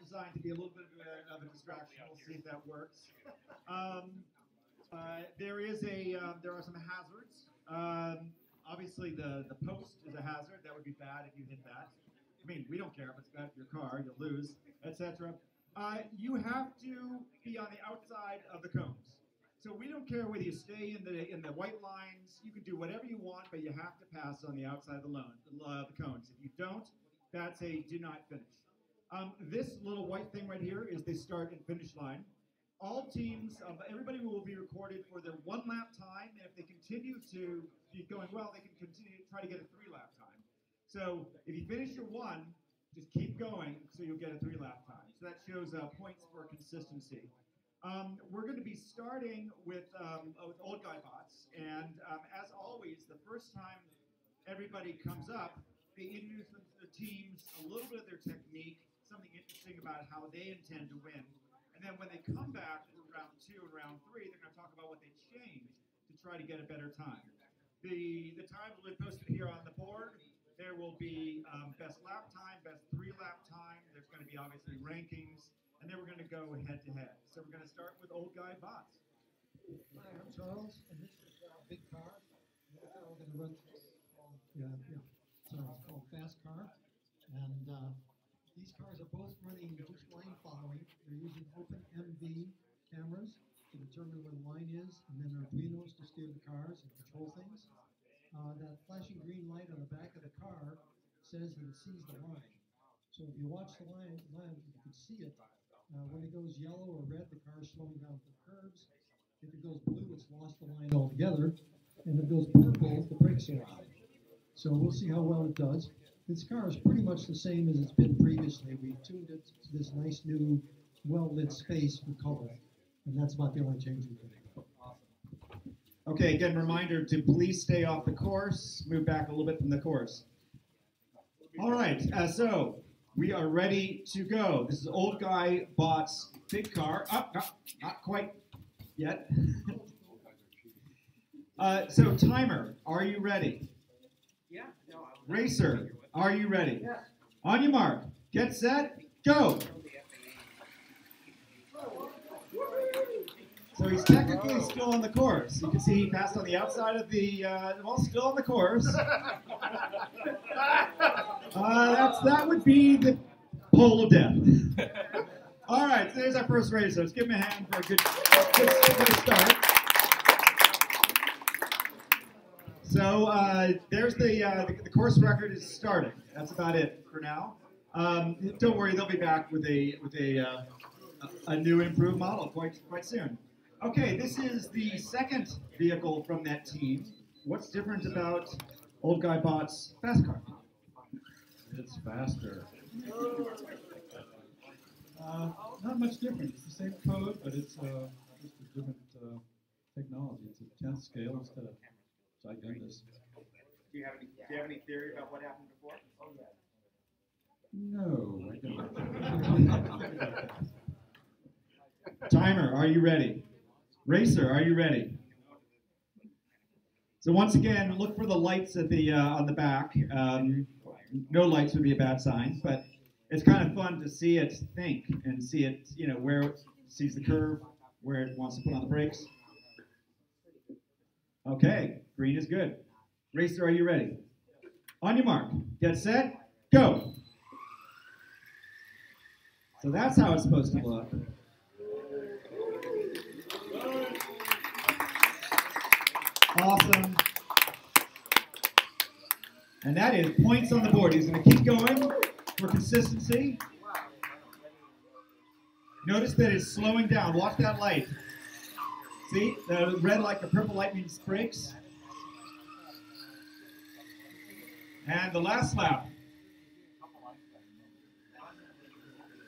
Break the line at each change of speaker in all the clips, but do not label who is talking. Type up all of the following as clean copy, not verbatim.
designed to be a little bit of a distraction. We'll see if that works. There are some hazards. Obviously, the post is a hazard. That would be bad if you hit that. I mean, we don't care if it's bad for your car, you'll lose, etc. You have to be on the outside of the cones. So we don't care whether you stay in the white lines. You can do whatever you want, but you have to pass on the outside of the cones. If you don't, that's a do not finish. This little white thing right here is the start and finish line. All teams, everybody will be recorded for their 1 lap time, and if they continue to be going well, they can continue to try to get a 3-lap time. So if you finish your 1, just keep going so you'll get a 3-lap time. So that shows points for consistency. We're going to be starting with old guy bots, and as always, the first time everybody comes up, they introduce the teams a little bit of their technique, something interesting about how they intend to win. And then when they come back for round 2 and round 3, they're going to talk about what they changed to try to get a better time. The times will be posted here on the board. There will be best lap time, best 3-lap time. There's going to be obviously rankings, and then we're going to go head to head. So we're going to start with old guy bots.
Hi, I'm Charles, and this is a big car. We're going to run through. So it's called Fast Car, and these cars are both running just line following. They're using open MV cameras to determine where the line is, and then Arduinos to steer the cars and control things. That flashing green light on the back of the car says that it sees the line. So if you watch the line, you can see it. When it goes yellow or red, the car is slowing down for curves. If it goes blue, it's lost the line altogether. And if it goes purple, the brakes are on. So we'll see how well it does. This car is pretty much the same as it's been previously. We tuned it to this nice new well-lit space for color. And that's about the only change we made.
Okay, again, reminder to please stay off the course, move back a little bit from the course. All right, so we are ready to go. This is Old Guy Bot's big car. Not quite yet. So timer, are you ready?
Yeah. No,
Racer, are you ready?
Yeah.
On your mark, get set, go. So he's technically still on the course. You can see he passed on the outside of the, well, still on the course. That would be the pole of death. All right, so there's our first racer. Let's give him a hand for a good start. So there's the course record is starting. That's about it for now. Don't worry, they'll be back with a new improved model quite soon. Okay, this is the second vehicle from that team. What's different about Old Guy Bot's fast car?
It's faster. Not much different. It's the same code, but it's just a different technology. It's a 10th scale instead of gigantus.
Do you have any theory about what happened before?
No, I don't.
Timer, are you ready? Racer, are you ready? So once again, look for the lights at the on the back. No lights would be a bad sign, but it's kind of fun to see it think and see it, where it sees the curve, where it wants to put on the brakes. Okay, green is good. Racer, are you ready? On your mark, get set, go. So that's how it's supposed to look. Awesome. And that is points on the board. He's going to keep going for consistency. Notice that it's slowing down. Watch that light. See, the red light, the purple light means brakes. And the last lap.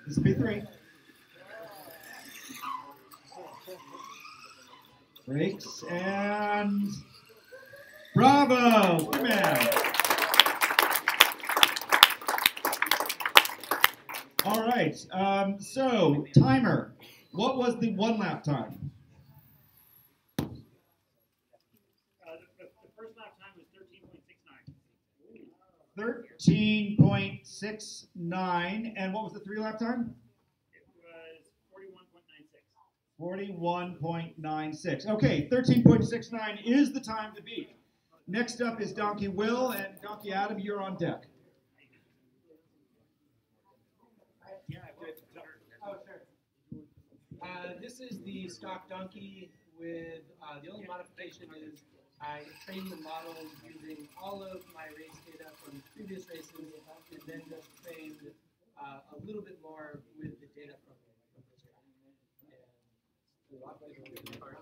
This will be 3. Brakes and bravo, good man. All right, so timer, what was the 1 lap time?
The first lap time was 13.69.
13.69, and what was the 3 lap time? 41.96. Okay, 13.69 is the time to beat. Next up is Donkey Will, and Donkey Adam, you're on deck.
This is the stock donkey with the only modification is I trained the model using all of my race data from previous races and then just trained a little bit more with the data from this track.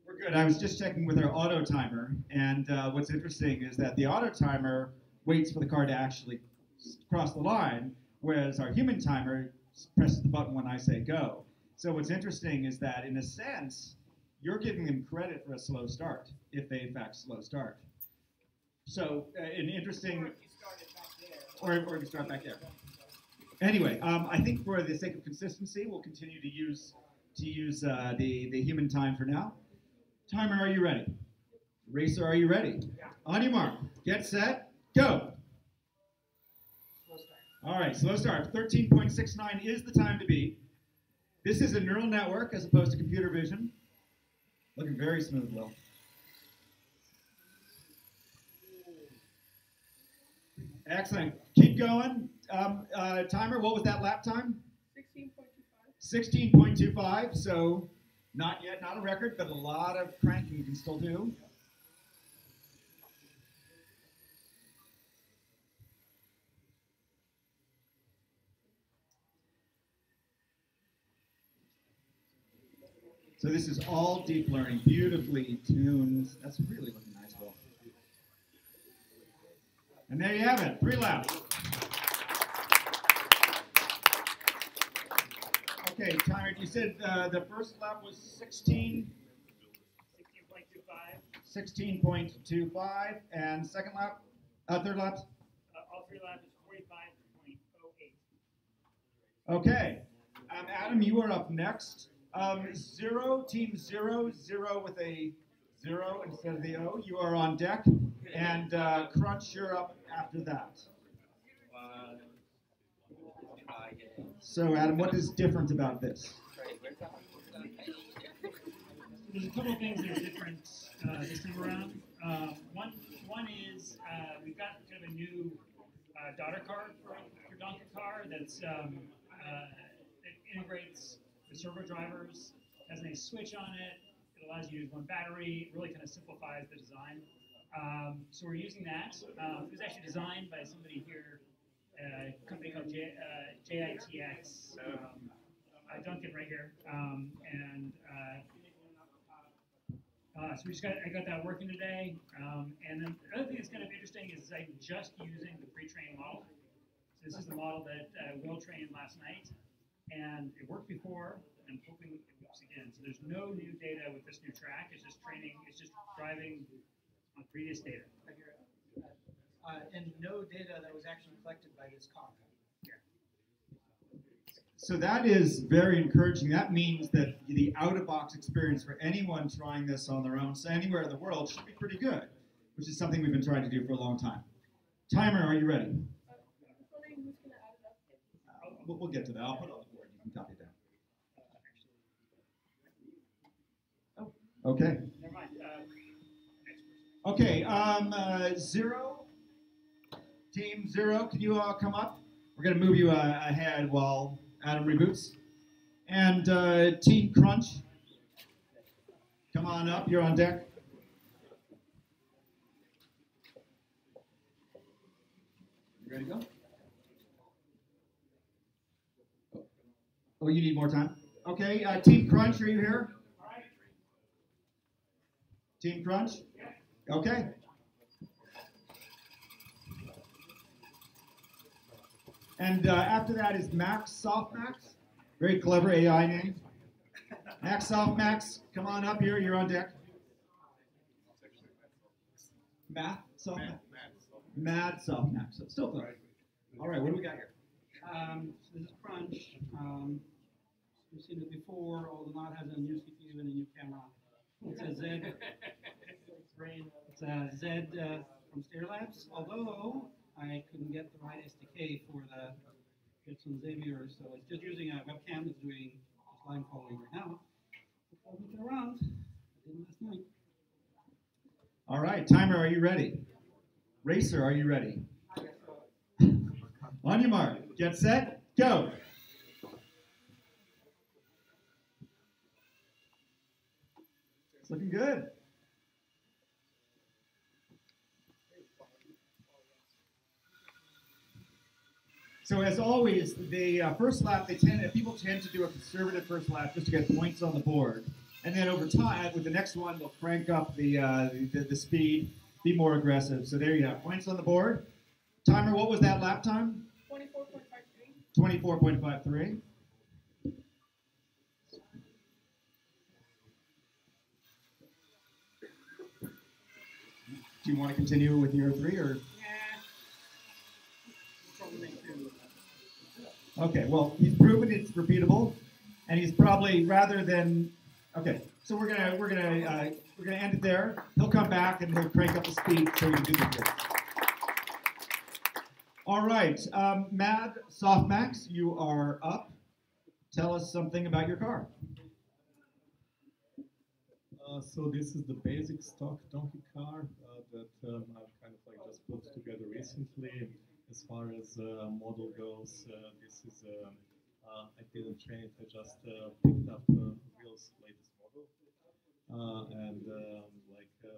We're good. I was just checking with our auto timer, and what's interesting is that the auto timer waits for the car to actually cross the line, whereas our human timer presses the button when I say go. So what's interesting is that, in a sense, you're giving them credit for a slow start, if they in fact slow start. So an interesting, or if you start back there. Anyway, I think for the sake of consistency, we'll continue to use the human time for now. Timer, are you ready? Racer, are you ready?
Yeah.
On your mark, get set, go.
Slow start.
All right, slow start. 13.69 is the time to beat. This is a neural network as opposed to computer vision. Looking very smooth, Will. Excellent. Keep going. Timer, what was that lap time?
16.25.
16.25, so not yet, not a record, but a lot of cranking you can still do. So this is all deep learning, beautifully tuned. That's really looking nice, Will. And there you have it, 3 laps. Okay, timer, you said the first lap was 16?
16.25.
16.25, and second lap, third lap?
All 3 laps is 45.08.
Okay, Adam, you are up next. Team 0, 0 with a 0 instead of the O. You are on deck, and Crunch, you're up after that. So, Adam, what is different about this?
There's a couple of things that are different this time around. One is we've got kind of a new daughter card for Donkey Car that's that integrates the servo drivers, has a nice switch on it. It allows you to use one battery. It really kind of simplifies the design. So we're using that. It was actually designed by somebody here, a company called JITX, Duncan right here. So I got that working today. And then the other thing that's kind of interesting is I'm just using the pre-trained model. So this is the model that Will trained last night. And it worked before, and I'm hoping it works again. So there's no new data with this new track. It's just training, it's just driving on previous data.
And no data that was actually collected by this car.
So that is very encouraging. That means that the out-of-box experience for anyone trying this on their own, so anywhere in the world, should be pretty good, which is something we've been trying to do for a long time. Timer, are you ready? We'll get to that. I'll put it on the board. You can copy it down. Okay.
Never mind.
Okay. 0. Team 0, can you all come up? We're going to move you ahead while Adam reboots. And Team Crunch, come on up. You're on deck. You ready to go? Oh, you need more time? Okay, Team Crunch, are you here? Team Crunch? Okay. And after that is Max Softmax. Very clever AI name. Max Softmax, come on up here. You're on deck. Math Softmax? Mad Softmax. So still clever. All right, what do we got here?
So this is Crunch. You've seen it before, although not has a new CPU and a new camera. It's a Z brain. It's Zed from Stair Labs, although I couldn't get the right SDK for the it's from Cyberia, so it's just using a webcam. It's doing just line following right now. I'll move it around. I did last night.
All right, timer, are you ready? Racer, are you ready? On your mark, get set, go. It's looking good. So as always, the first lap, people tend to do a conservative first lap just to get points on the board, and then over time, with the next one, they'll crank up the speed, be more aggressive. So there you have points on the board. Timer, what was that lap time?
24.53.
24.53. Do you want to continue with your 3 or? Okay, well, he's proven it's repeatable, and he's probably rather than. Okay, so we're gonna end it there. He'll come back and he'll crank up the speed so we can do the drills. All right, Mad Softmax, you are up. Tell us something about your car.
So this is the basic stock donkey car that I've kind of like just put together recently. As far as model goes, this is I didn't train it. I just picked up Will's latest model, and like the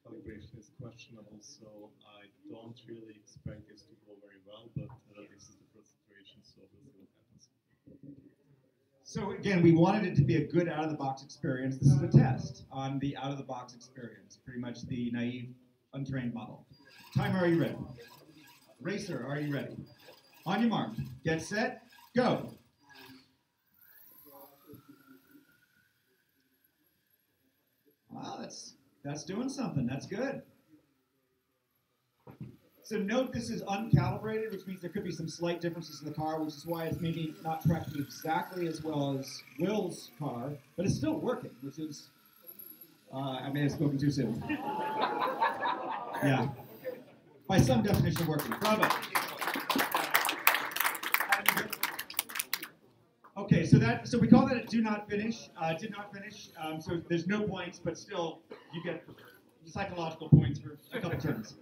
calibration is questionable, so I don't really expect this to go very well. But this is the first situation, so we'll see what happens.
So again, we wanted it to be a good out-of-the-box experience. This is a test on the out-of-the-box experience, pretty much the naive, untrained model. Timer, are you ready? Racer, are you ready? On your mark, get set, go. Wow, that's doing something. That's good. So note this is uncalibrated, which means there could be some slight differences in the car, which is why it's maybe not tracking exactly as well as Will's car, but it's still working, which is, I may have spoken too soon. Yeah. By some definition, working. Bravo. Okay, so we call that a do not finish. Did not finish. So there's no points, but still you get psychological points for a couple turns.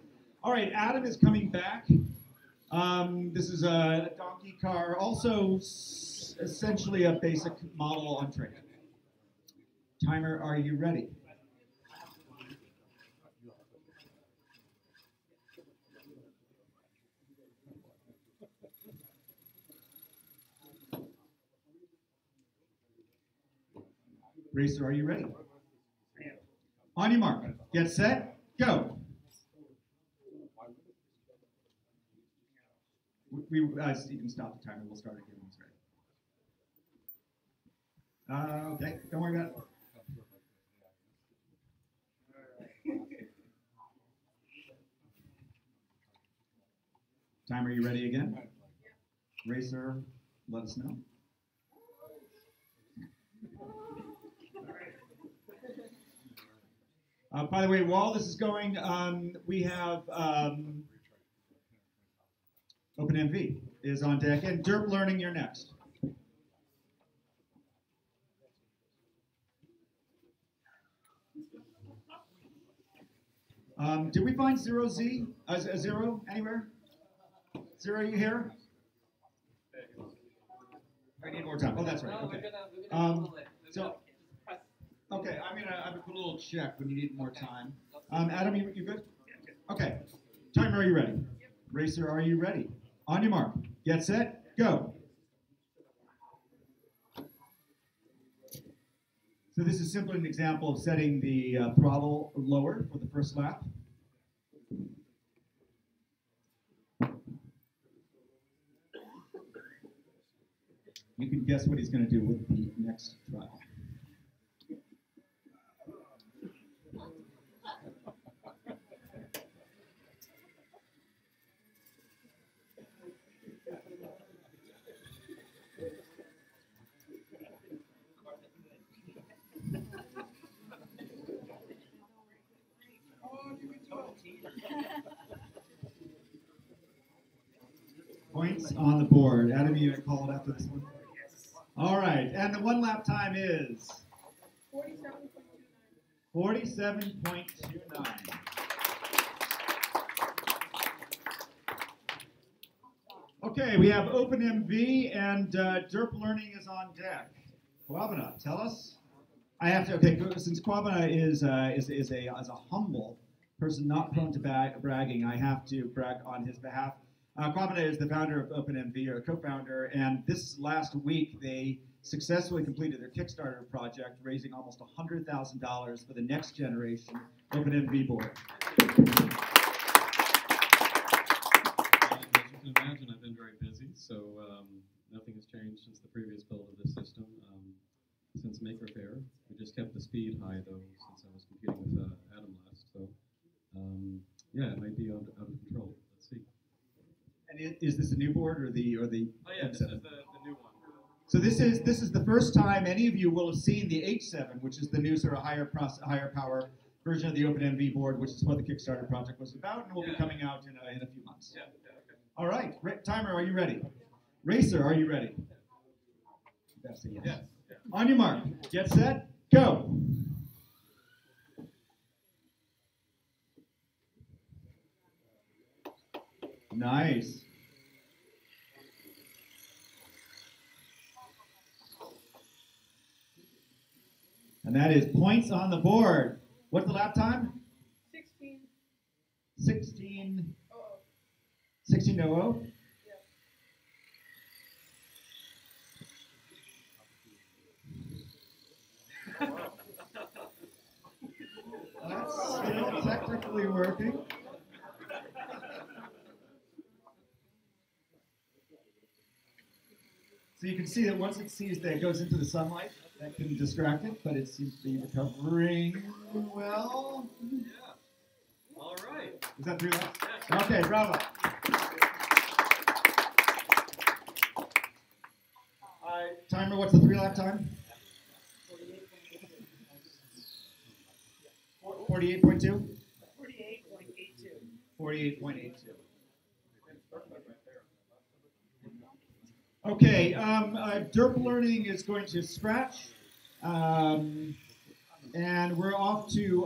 All right, Adam is coming back. This is a donkey car, also essentially a basic model on train. Timer, are you ready? Racer, are you ready? On your mark, get set, go. You can stop the timer. We'll start again when it's ready. Okay, don't worry about it. Timer, you ready again? Racer, let us know. By the way, while this is going, we have OpenMV is on deck, and Derp Learning, you're next. Did we find Zero Z? Zero anywhere? Zero, you here? I need more time. Oh, that's right. Okay. Okay, I'm gonna put a little check when you need more time. Adam, you good? Okay. Timer, are you ready? Racer, are you ready? On your mark, get set, go. So this is simply an example of setting the throttle lower for the first lap. You can guess what he's going to do with the next trial. Points on the board. Adam, you gonna call it after this one? All right, and the one lap time is 47.29. Okay, we have OpenMV and Derp Learning is on deck. Kwabena, tell us. I have to. Okay, since Kwabena is a humble person, not prone to bragging, I have to brag on his behalf. Kwabena is the founder of OpenMV, or co-founder, and this last week they successfully completed their Kickstarter project, raising almost $100,000 for the next generation OpenMV board.
As you can imagine, I've been very busy, so nothing has changed since the previous build of this system. Since Maker Faire, we just kept the speed high though, since I was competing with Adam last. So yeah, it might be out of control. Let's see.
And is this a new board or the?
Oh yeah, this is the new one.
So this is the first time any of you will have seen the H7, which is the new sort of higher power version of the OpenMV board, which is what the Kickstarter project was about, and will be coming out in a few months.
Yeah, okay.
All right, Timer, are you ready? Racer, are you ready? That's a yes.
Yes. Yeah.
On your mark, get set, go. Nice. And that is points on the board. What's the lap time?
16.
16.
Oh.
16:00. That's still technically working. So you can see that once it sees that it goes into the sunlight, that can distract it, but it seems to be recovering well.
Yeah. All right.
Is that 3 laps?
Yeah.
Okay, bravo. Timer, what's the 3 lap time? 48.2?
48.82.
48.82. Okay, Derp Learning is going to scratch, and we're off to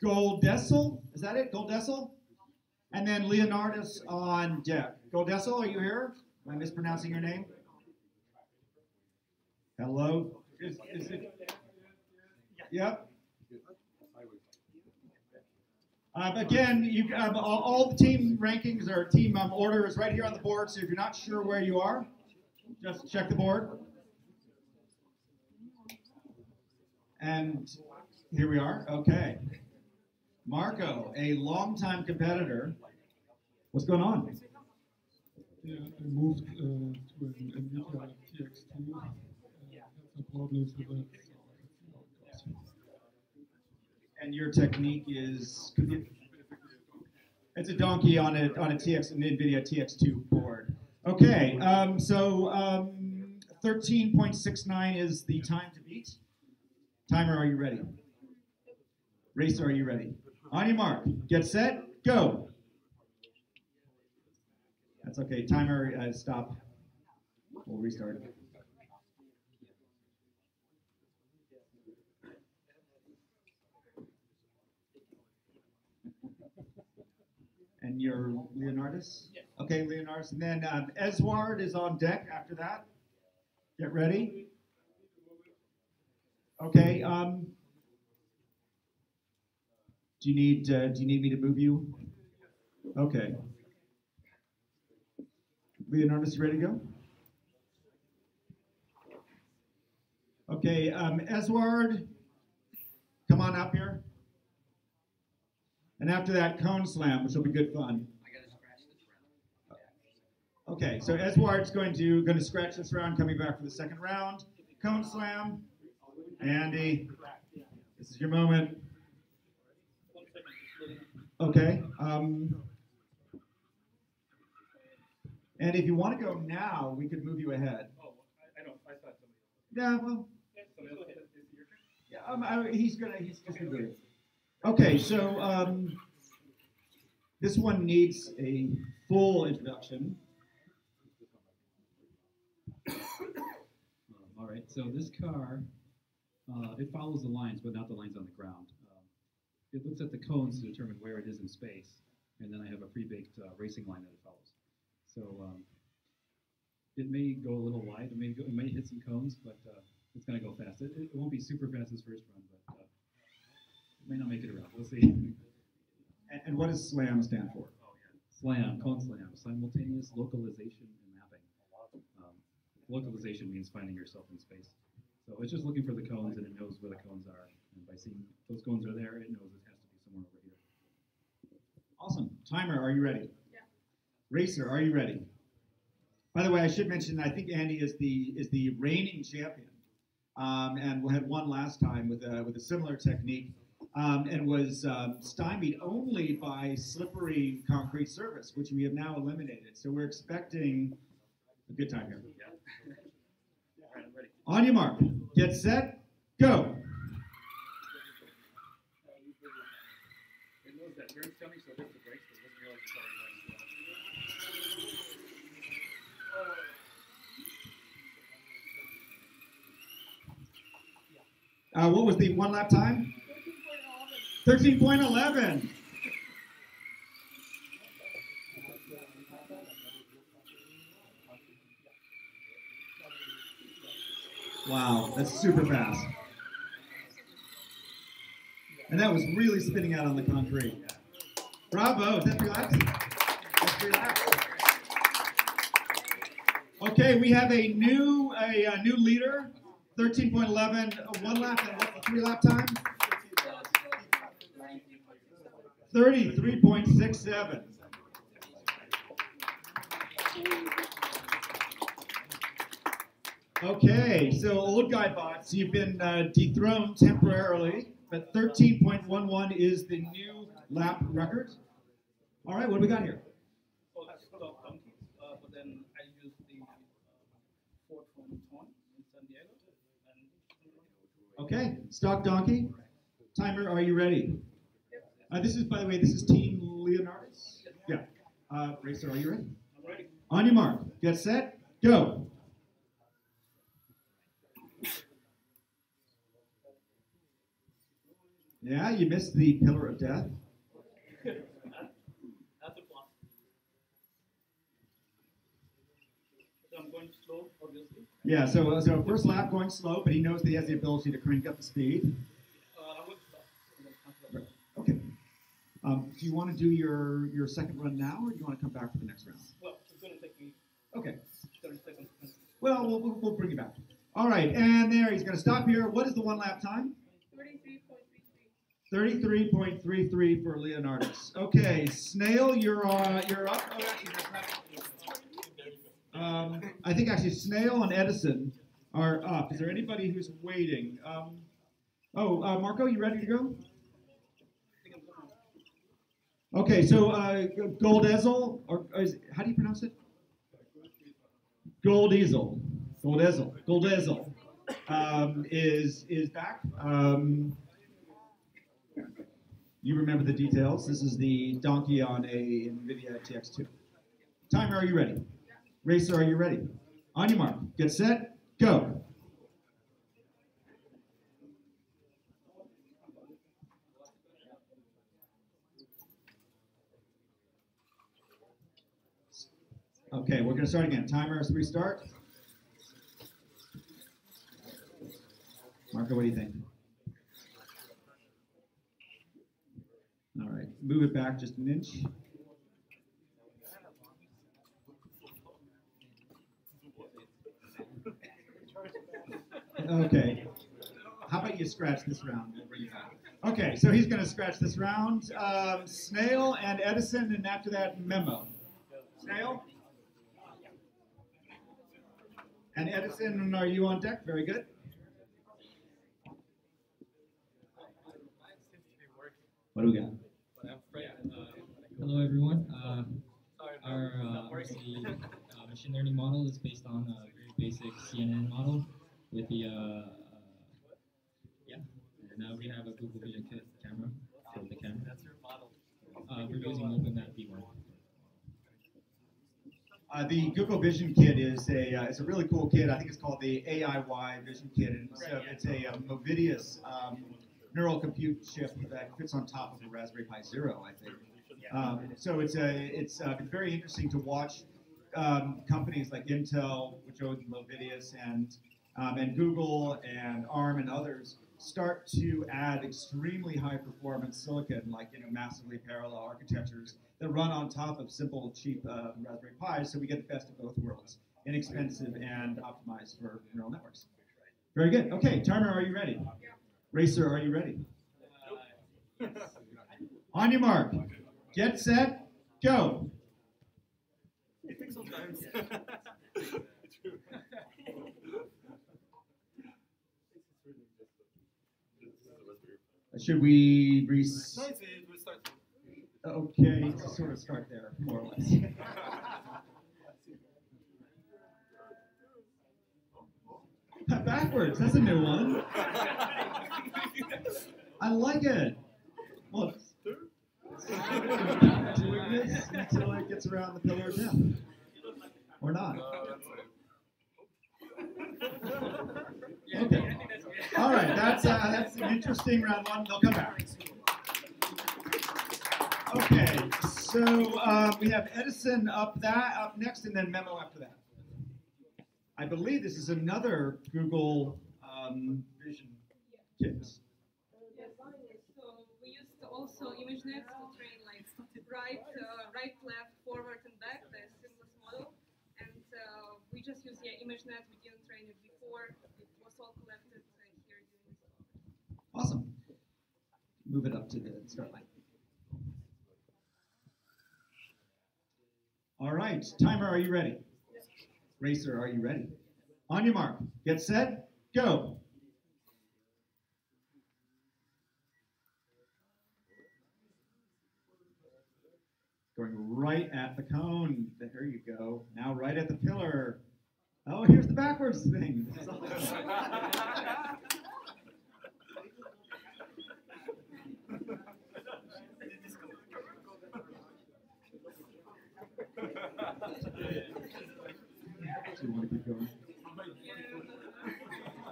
Goldessel. Is that it? Goldessel? And then Leonardus on deck. Goldessel, are you here? Am I mispronouncing your name? Hello? Is it? Yep. Again, all the team rankings or team order is right here on the board, so if you're not sure where you are, just check the board. And here we are. Okay. Marco, a longtime competitor. What's going on?
Yeah, I moved to an NVIDIA TX2. Had some problems with it, so let's see how it goes.
And your technique is, it's a donkey on an NVIDIA TX2 board. Okay, so 13.69 is the time to beat. Timer, are you ready? Racer, are you ready? On your mark, get set, go. That's okay, timer, stop. We'll restart. And you're Leonardus?
Yes.
Okay, Leonardus. And then Esward is on deck after that. Get ready. Okay. Do you need me to move you? Okay. Leonardus, you ready to go? Okay, Esward, come on up here. And after that, cone slam, which will be good fun.
I gotta scratch this round.
Okay, so Esward's going to scratch this round, coming back for the second round. Cone slam. Andy, this is your moment. Okay. And if you want to go now, we could move you ahead.
Oh, I don't. I thought somebody.
Yeah, well,
Somebody else. Is it your turn?
yeah, he's just gonna do it. Okay, so This one needs a full introduction.
All right, so this car, it follows the lines, but not the lines on the ground. It looks at the cones to determine where it is in space, and then I have a pre-baked racing line that it follows. So it may go a little wide, it may hit some cones, but it's going to go fast. It won't be super fast this first run, but it may not make it around. We'll see.
And what does SLAM stand for?
SLAM, cone SLAM, simultaneous localization and mapping. Localization means finding yourself in space. So it's just looking for the cones, and it knows where the cones are. And by seeing those cones are there, it knows it has to be somewhere over here.
Awesome. Timer, are you ready?
Yeah.
Racer, are you ready? By the way, I should mention I think Andy is the reigning champion, and we had won last time with a similar technique, and was stymied only by slippery concrete surface, which we have now eliminated. So we're expecting a good time here.
Yeah. All right, I'm ready.
On your mark, get set, go.
It knows that turn's coming, so it hits the brakes, but it doesn't realize it's already running.
What was the one lap time? 13.11. Wow, that's super fast. And that was really spinning out on the concrete. Bravo, is that 3 laps? That's 3 laps. Okay, we have a new leader, 13.11, 1 lap, and what's the 3 lap time? 33.67. Okay, so old guy bots, you've been dethroned temporarily, but 13.11 is the new lap record. All right, what do we got here?
Oh, that's stock donkey, but then I used the Ford from Ton in San Diego. And
Okay, stock donkey. Timer, are you ready? This is, by the way, this is Team Leonardis. Yeah. Racer, are you ready?
I'm ready.
On your mark, get set, go. Yeah, you missed the pillar of death.
That's a plus. So I'm going slow, obviously.
Yeah, so first lap going slow, but he knows that he has the ability to crank up the speed.
I would stop. And then cancel that.
Okay. Do you want to do your second run now, or do you want to come back for the next round?
Well, it's going to take me
Okay.
30 seconds.
Well, we'll bring you back. All right, and there, he's going to stop here. What is the 1 lap time?
33.33.
33.33 for Leonardis. Okay, Snail, you're up. Oh, actually, that's not. I think actually Snail and Edison are up. Is there anybody who's waiting? Marco, you ready to go? Okay, so Goldezel, or how do you pronounce it? Goldezel is back. You remember the details. This is the donkey on a NVIDIA TX2. Timer, are you ready? Racer, are you ready? On your mark, get set, go. Okay, we're going to start again. Timer as we restart. Marco, what do you think? All right, move it back just an inch. Okay. How about you scratch this round? We'll bring you back. Okay, so he's going to scratch this round. Snail and Edison, and after that, Memo. Snail? And Edison, are you on deck? Very good. What do we got?
Hello, everyone. Our machine learning model is based on a very basic CNN model with the and now we have a Google Video Kit camera for the camera. That's your model. We're using OpenMap V1.
The Google Vision Kit is a really cool kit. I think it's called the AIY Vision Kit, and it's a Movidius neural compute chip that fits on top of a Raspberry Pi Zero, I think. So it's been very interesting to watch companies like Intel, which owns Movidius, and Google and ARM and others start to add extremely high performance silicon, like massively parallel architectures that run on top of simple, cheap Raspberry Pis, so we get the best of both worlds, inexpensive and optimized for neural networks. Very good. Okay, Timer, are you ready? Racer, are you ready? On your mark, get set, go.
Sometimes.
Should we
No, it's we start.
Okay, sort of start there, more or less. Backwards, that's a new one. I like it. Well, doing this until it gets around the pillar of death. Or not. Okay. All right, that's an interesting round one. They'll come back. Okay, so we have Edison up next, and then Memo after that. I believe this is another Google Vision kit.
Yes, so we used also ImageNet to train like right, left, forward, and back, the seamless model. And we just use ImageNet. We didn't train it before. It was all collected here during this talk.
Awesome. Move it up to the start line. All right, Timer, are you ready? Racer, are you ready? On your mark, get set, go. Going right at the cone. There you go. Now right at the pillar. Oh, here's the backwards thing. This is awesome. Do you want to keep going?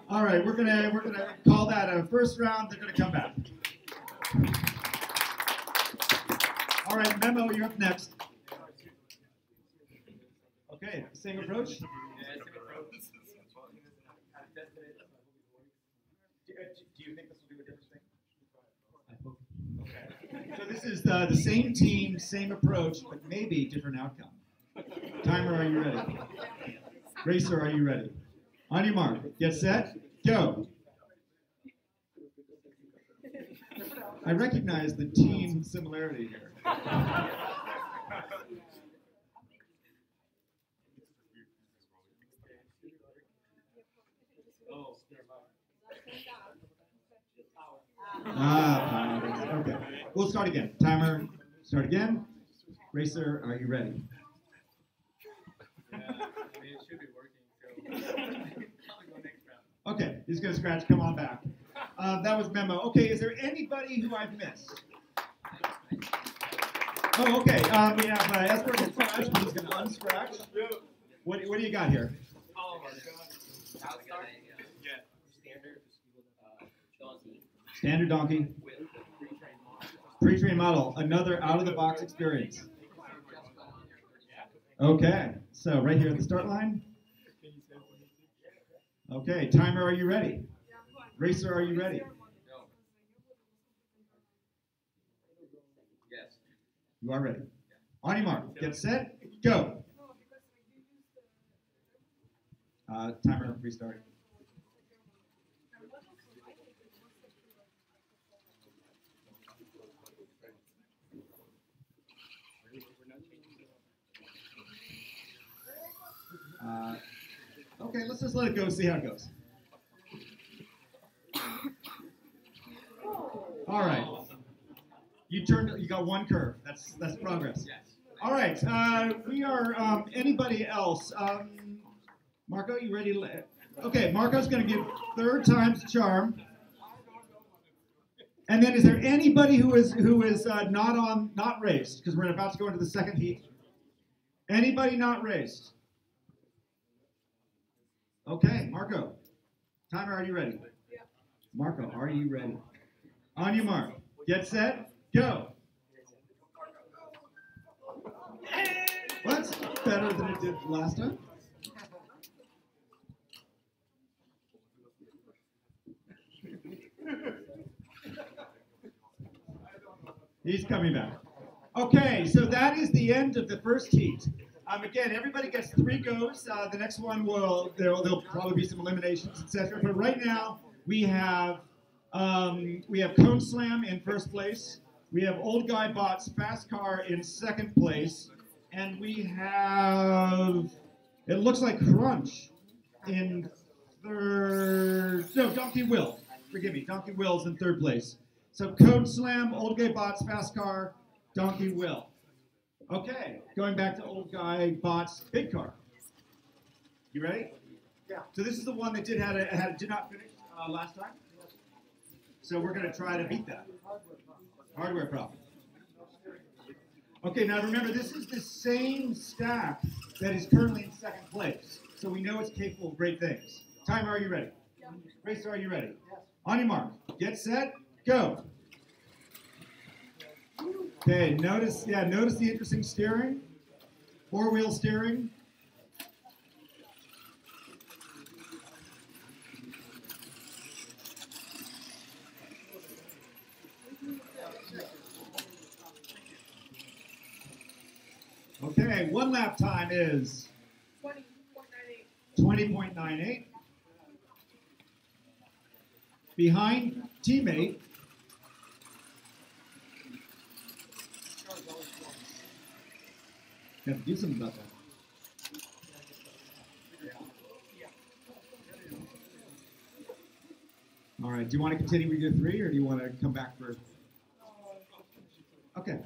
All right, we're gonna call that a first round. They're gonna come back. All right, Memo, you're up next. Okay, same approach. Do you think this will do a different thing?
I hope.
Okay. So this is the same team, same approach, but maybe different outcome. Timer, are you ready? Racer, are you ready? On your mark, get set, go. I recognize the team similarity here. Okay. We'll start again. Timer, start again. Racer, are you ready?
Yeah, it should be working. So I'll go next round.
Okay, he's going to scratch. Come on back. That was Memo. Okay, is there anybody who I've missed? Oh, okay. We have Esper and Scratch. He's going to unscratch. What do you got here?
Oh my god.
Standard donkey. Pre-trained model. Another out-of-the-box experience. Okay, so right here at the start line. Okay, Timer, are you ready? Racer, are you ready?
Yes.
You are ready. On your mark, get set, go. Timer, restart. Okay, let's just let it go, see how it goes. All right. You got one curve. That's progress.
Yes.
All right. We are anybody else? Marco, you ready to okay, Marco's gonna give third time's the charm. And then, is there anybody who is not raced? Because we're about to go into the second heat. Anybody not raced? Okay, Marco. Timer, are you ready?
Yeah.
Marco, are you ready? On your mark. Get set. Go. Well, that's better than it did last time. He's coming back. Okay, so that is the end of the first heat. Again, everybody gets 3 goes. The next one there'll probably be some eliminations, etc. But right now we have Cone Slam in first place. We have Old Guy Bots Fast Car in second place, and we have, it looks like Crunch in third. No, Donkey Will. Forgive me, Donkey Will's in third place. So Cone Slam, Old Guy Bots Fast Car, Donkey Will. Okay, going back to Old Guy Bots Big Car. You ready?
Yeah.
So this is the one that did not finish last time. So we're going to try to beat that. Hardware problem. Okay, now remember, this is the same stack that is currently in second place. So we know it's capable of great things. Timer, are you ready?
Yeah.
Racer, are you ready?
Yes.
On your mark. Get set. Go. Okay, notice the interesting steering. 4-wheel steering. Okay, 1 lap time is
20.98.
20.98. Behind teammate. You have to do something about that. All right, do you want to continue with your 3, or do you want to come back for? Okay.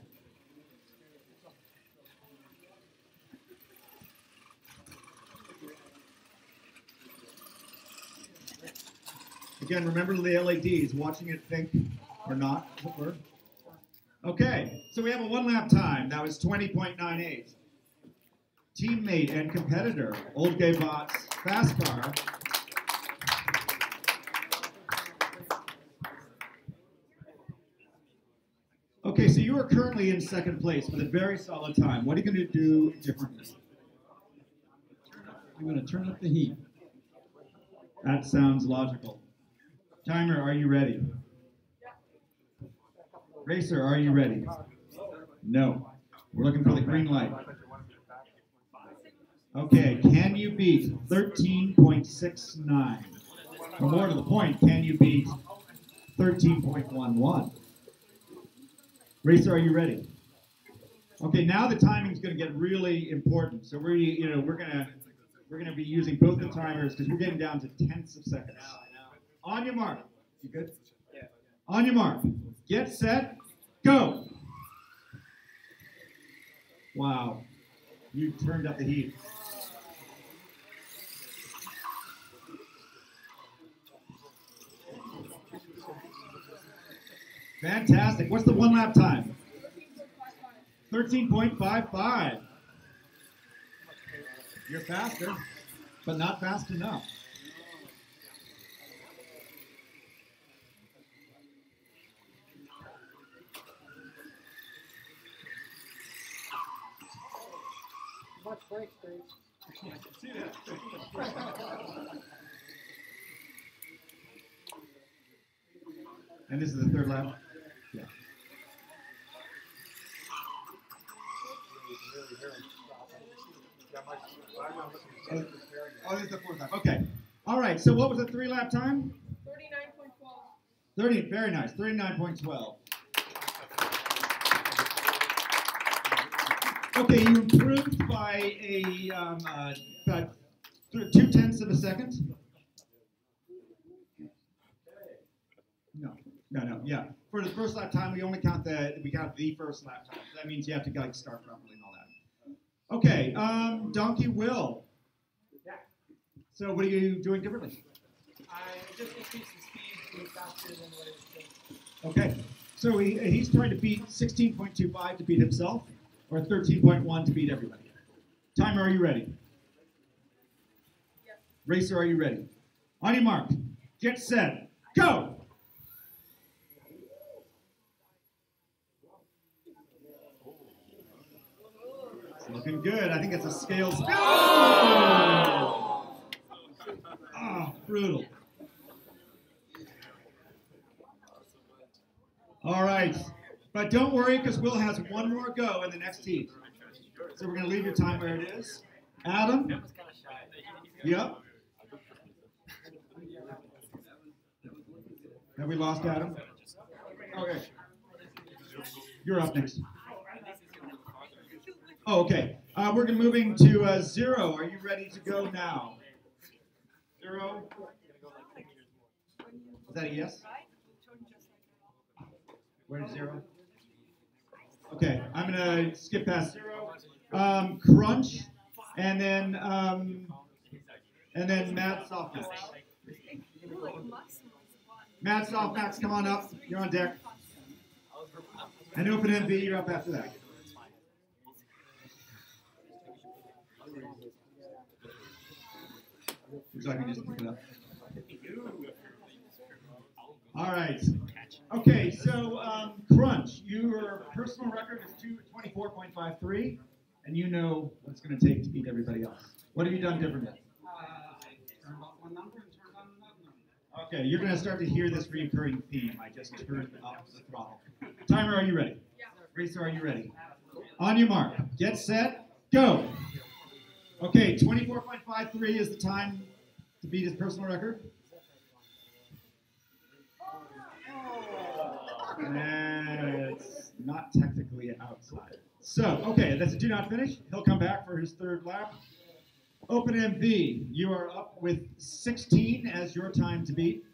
Again, remember the LEDs, watching it think or not, as it were. Okay, so we have a 1 lap time. That was 20.98. Teammate and competitor, Old Gay Bots, Fast Car. Okay, so you are currently in second place with a very solid time. What are you going to do differently?
I'm going to turn up the heat.
That sounds logical. Timer, are you ready? Racer, are you ready? No. We're looking for the green light. Okay, can you beat 13.69? Or more to the point, can you beat 13.11? Racer, are you ready? Okay, now the timing's going to get really important. So we're gonna be using both the timers because we're getting down to tenths of seconds. On your mark. You good?
Yeah.
On your mark. Get set. Go. Wow. You turned up the heat. Fantastic. What's the 1 lap time? 13.55. You're faster, but not fast enough.
Much break space.
See that? And this is the 3rd lap? Yeah. Oh, this is the 4th lap. Okay. All right, so what was the 3 lap time?
39.12.
30, very nice, 39.12. Okay, you improved by about 0.2 of a second. No, yeah. For the first lap time, we only count the first lap time. So that means you have to start properly and all that. Okay, Donkey Will.
Yeah.
So what are you doing differently?
I just increased the speed to be faster than what it was.
Okay. So he's trying to beat 16.25 to beat himself, or 13.1 to beat everybody. Timer, are you ready?
Yes.
Racer, are you ready? On your mark, get set, go! It's looking good. I think it's a scale spill. Oh, brutal. All right. But don't worry, because Will has one more go in the next heat. So we're going to leave your time where it is. Adam? Yep. Have we lost Adam? Okay. You're up next. Oh, okay. We're moving to Zero. Are you ready to go now? Zero? Is that a yes? Where's Zero? Okay, I'm gonna skip past Zero. Crunch, and then Mad Softmax. Mad Softmax, come on up. You're on deck. And Open MV, you're up after that. Would you like me to just pick it up? All right. Okay, so Crunch, your personal record is 24.53, and you know what it's going to take to beat everybody else. What have you done differently?
I turned off one number and turned on another number.
Okay, you're going to start to hear this recurring theme. I just turned up the throttle. Timer, are you ready?
Yeah.
Racer, are you ready? On your mark, get set, go. Okay, 24.53 is the time to beat his personal record. It's not technically outside. So, okay, that's a do not finish. He'll come back for his third lap. Open MV, you are up with 16 as your time to beat.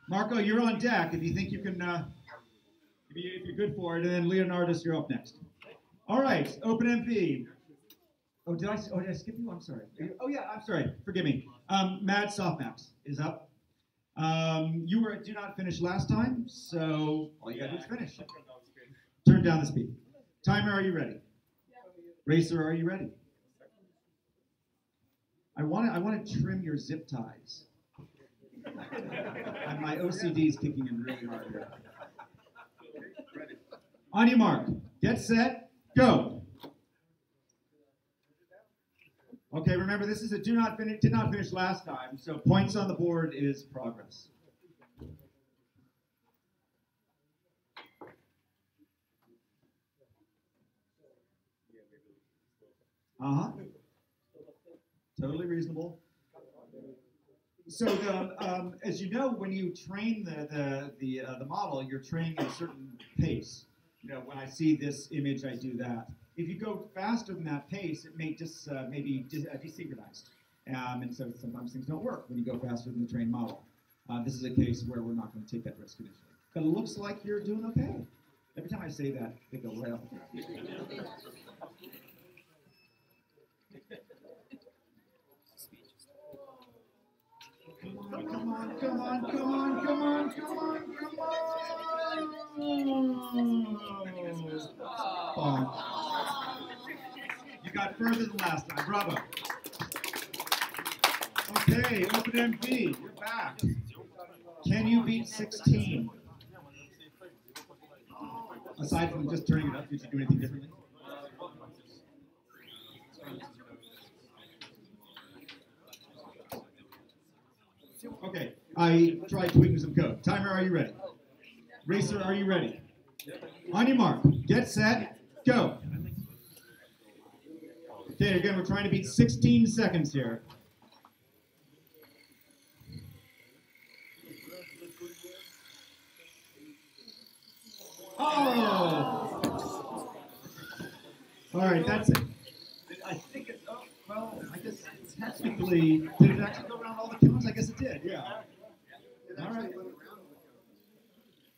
Marco, you're on deck if you think you can, if you're good for it. And then Leonardus, you're up next. All right, Open MV. Oh, did I skip you? I'm sorry. Oh, yeah, I'm sorry. Forgive me. Mad Softmax is up. You were at do not finish last time, so all you gotta do is finish. Turn down the speed. Timer, are you ready? Racer, are you ready? I want to trim your zip ties. And my OCD is kicking in really hard here. On your mark, get set, go. Okay, remember this is a did not finish last time, so points on the board is progress. Uh-huh. Totally reasonable. So as you know, when you train the model, you're training at a certain pace. You know, when I see this image, I do that. If you go faster than that pace, it may just maybe desynchronized. And so sometimes things don't work when you go faster than the trained model. This is a case where we're not going to take that risk initially. But it looks like you're doing okay. Every time I say that, they go right off the track. Come on, come on, come on, come on, come on, come on. You got further than last time. Bravo. Okay, Open MV, you're back. Can you beat 16? Aside from just turning it up, did you do anything differently? Okay, I tried tweaking some code. Timer, are you ready? Racer, are you ready? On your mark, get set, go. Okay, again, we're trying to beat 16 seconds here. Oh! All right, that's it. I think it's, oh, well, I guess technically, did it actually go around all the cones? I guess it did, yeah. All right.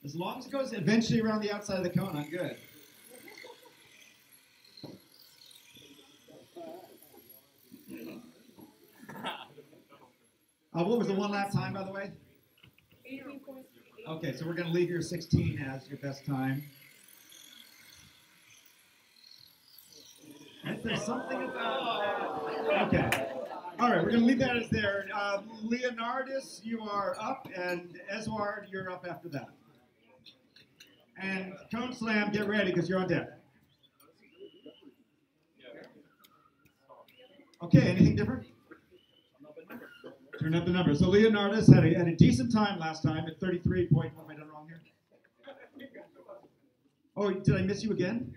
As long as it goes eventually around the outside of the cone, I'm good. What was the one lap time, by the way?
18.5.
Okay, so we're going to leave your 16 as your best time. Is there something about that? Okay. All right, we're going to leave that as there. Leonardus, you are up, and Esward, you're up after that. And Cone Slam, get ready because you're on deck. Okay, anything different? Turn up the number. So Leonardus had a decent time last time at 33 point. What have I done wrong here? Oh, did I miss you again?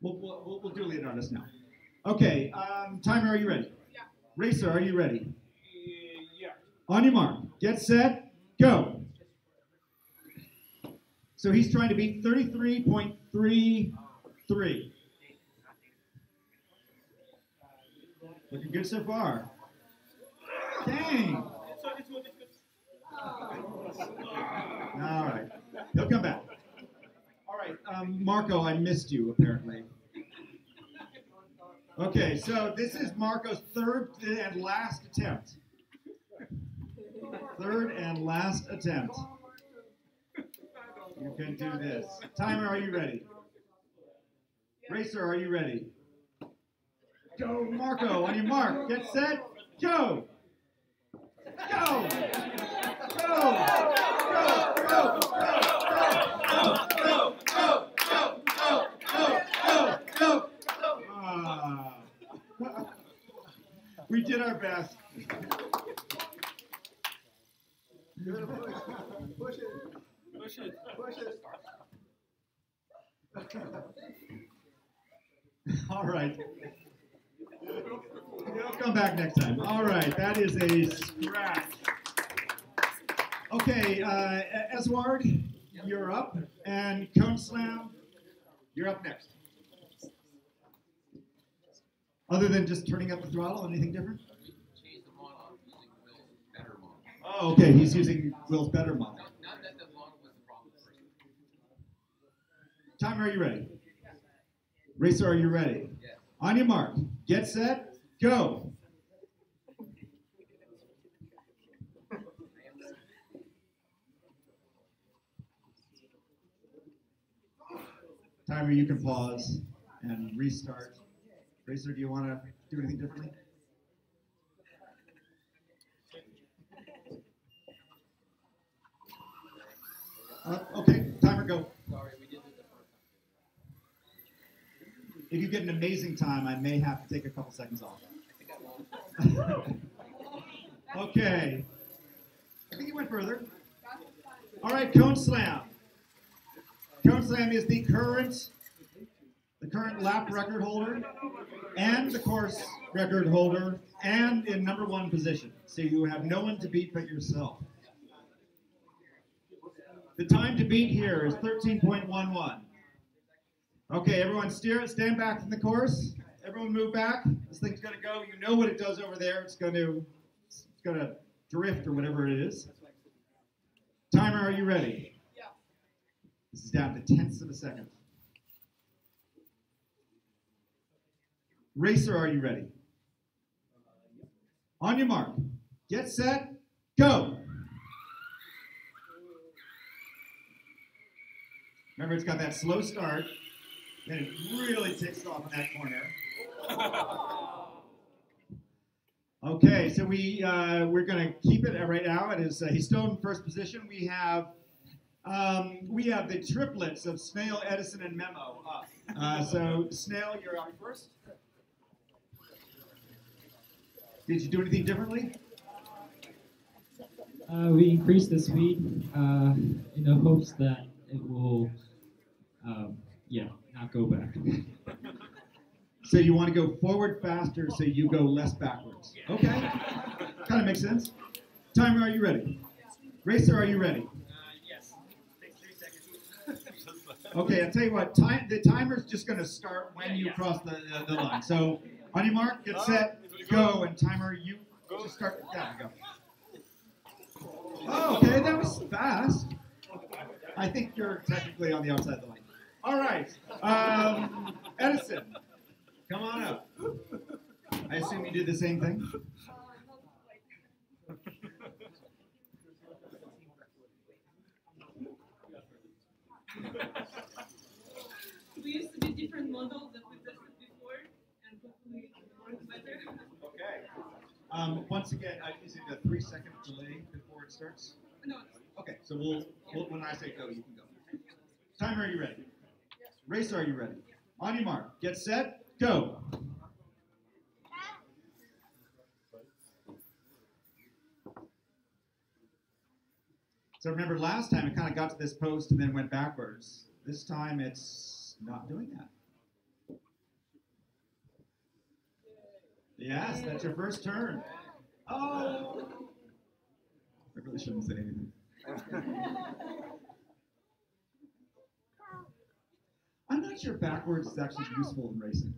We'll do Leonardus now. Okay, timer, are you ready?
Yeah.
Racer, are you ready?
Yeah.
On your mark, get set, go. So he's trying to beat 33.33. Looking good so far. Dang. All right. He'll come back. All right, Marco, I missed you, apparently. Okay, so this is Marco's third and last attempt. Third and last attempt. You can do this. Timer, are you ready? Racer, are you ready? Go, Marco, on your mark. Get set, go! Go! Go! Go! We did our best.
Push it.
Push it.
Push it.
All right. He'll come back next time. All right, that is a scratch. Okay, Esward, you're up, and Cone Slam, you're up next. Other than just turning up the throttle, anything different?
Change the model using Will's better model.
Oh, okay, he's using Will's better model.
Not that the model was the problem first.
Timer, are you ready? Racer, are you ready?
Yes.
On your mark, get set, go. Timer, you can pause and restart. Racer, do you want to do anything differently? Okay, timer, go.
Sorry, we did it the first time.
If you get an amazing time, I may have to take a couple seconds off.
I think I lost.
Okay. I think you went further. All right, Cone Slam. Cone Slam is the current lap record holder and the course record holder and in #1 position. So you have no one to beat but yourself. The time to beat here is 13.11. Okay, everyone stand back from the course. Everyone move back. This thing's gonna go. You know what it does over there. It's gonna drift or whatever it is. Timer, are you ready?
Yeah.
This is down to tenths of a second. Racer, are you ready? On your mark. Get set, go! Remember, it's got that slow start, then it really takes off in that corner. Okay, so we're going to keep it right now. It is he's still in first position. We have the triplets of Snail, Edison, and Memo up. So Snail, you're up first. Did you do anything differently?
We increased the speed in the hopes that it will, not go back.
So you want to go forward faster so you go less backwards. Okay. Kind of makes sense. Timer, are you ready? Racer, are you ready?
Yes. Takes 3 seconds.
Okay, I'll tell you what, the timer's just going to start when you cross the line. So on your mark, get set, go, and timer, you just start. There we go. Oh, okay, that was fast. I think you're technically on the outside of the line. All right, Edison, come on up. I assume you did the same thing?
We used to be different models that we tested before, and hopefully it works better.
Okay. Once again, is it a 3-second delay before it starts?
No.
Okay, so we'll when I say go, you can go. Timer, are you ready? Racer, are you ready? On your mark, get set, go. So remember, last time it kind of got to this post and then went backwards. This time it's not doing that. Yes, that's your first turn. Oh! I really shouldn't say anything. I'm not sure backwards is actually useful in racing.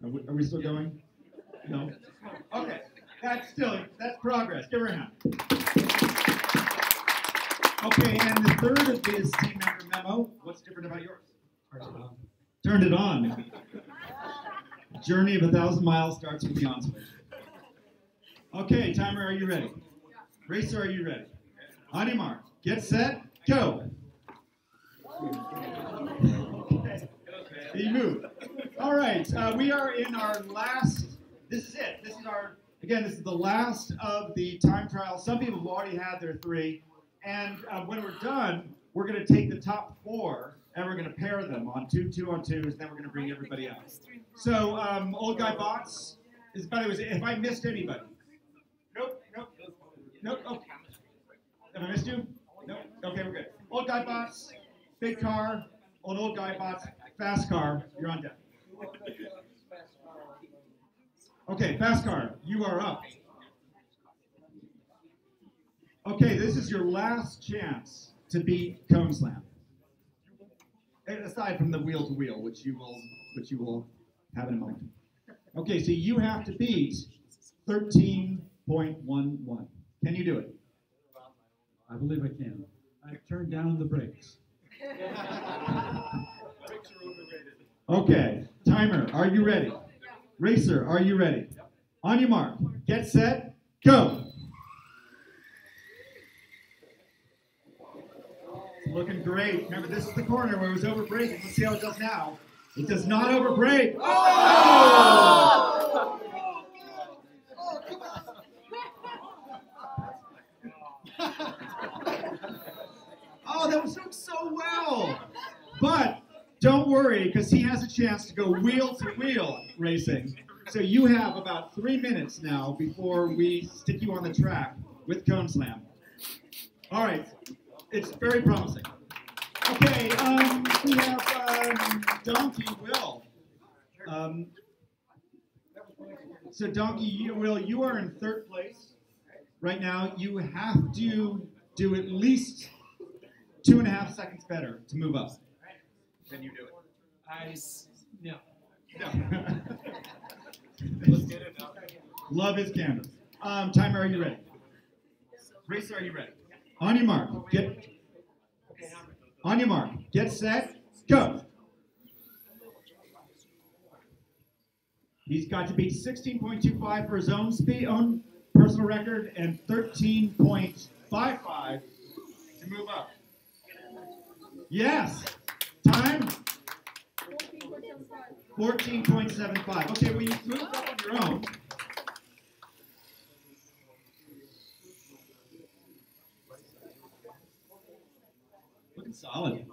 Are we still going? No? Okay, that's progress. Give her a hand. Okay, and the third of this team member memo, what's different about yours? Turned it on. Journey of 1,000 miles starts with the on switch. Okay, timer, are you ready? Racer, are you ready? On your mark, get set, go. Okay. You move. All right, we are in our last, this is it. This is the last of the time trials. Some people have already had their 3. And when we're done, we're going to take the top 4 and we're going to pair them on 2-2-on-2s, and then we're going to bring everybody up. So, old guy bots, by the way, if I missed anybody. Nope. Oh. Have I missed you? Nope. Okay, we're good. Old guy bots, big car, old guy bots, fast car, you're on deck. Okay, fast car, you are up. Okay, this is your last chance to beat Cone Slam. Aside from the wheel to wheel, which you will have in a moment. Okay, so you have to beat 13.11. Can you do it?
I believe I can. I've turned down the brakes.
Okay, timer, are you ready? Racer, are you ready? On your mark, get set, go. Looking great. Remember, this is the corner where it was over braking. Let's see how it does now. It does not over brake. Oh! Oh, that was doing so well. But don't worry, because he has a chance to go wheel to wheel racing. So you have about 3 minutes now before we stick you on the track with Cone Slam. All right. It's very promising. Okay, we have Donkey Will. So Donkey Will, you are in 3rd place right now. You have to do at least 2.5 seconds better to move up. Can you do it?
No.
Love his candor. Timer, are you ready? Racer, are you ready? On your mark, get set, go. He's got to beat 16.25 for his own personal record and 13.55 to move up. Yes. Time? 14.75. Okay, well, you moved up on your own. Looking solid.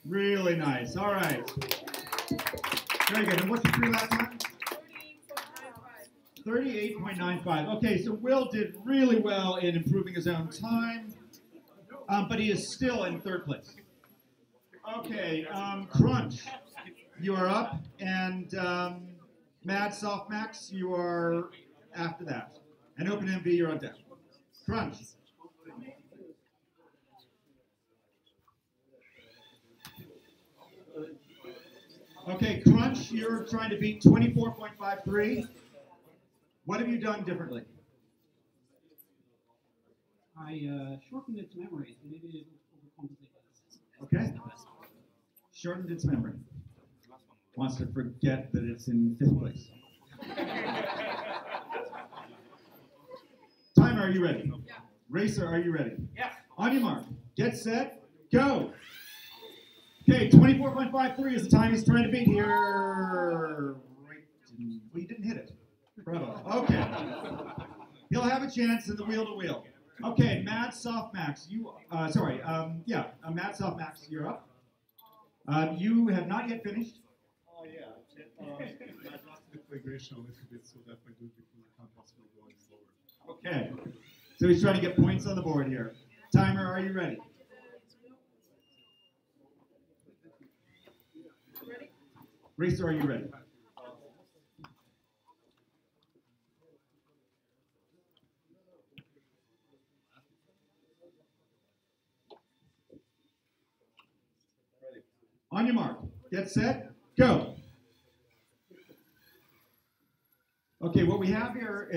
Really nice. All right. Very good. And what's your 3 lap time? 38.95. Okay, so Will did really well in improving his own time, but he is still in 3rd place. Okay, Crunch, you are up, and Mad Softmax, you are after that. And Open MV, you're on deck. Crunch. Okay, Crunch, you're trying to beat 24.53. What have you done differently?
I
I shortened its memory, so maybe it'll overcompensate that.
Okay. Shortened its memory. Wants to forget that it's in 5th place. Timer, are you ready?
Yeah.
Racer, are you ready?
Yeah.
On your mark, get set, go. Okay, 24.53 is the time he's trying to beat here. Right. Well, you didn't hit it. Bravo. Okay. He'll have a chance in the wheel to wheel. Okay, Mad Softmax, Mad Softmax, you're up. You have not yet finished.
Oh, yeah. I adjusted the calibration a little bit so that my duty can't possibly go any slower.
Okay. So he's trying to get points on the board here. Timer, are you ready?
Ready?
Racer, are you ready? On your mark, get set, go. Okay, what we have here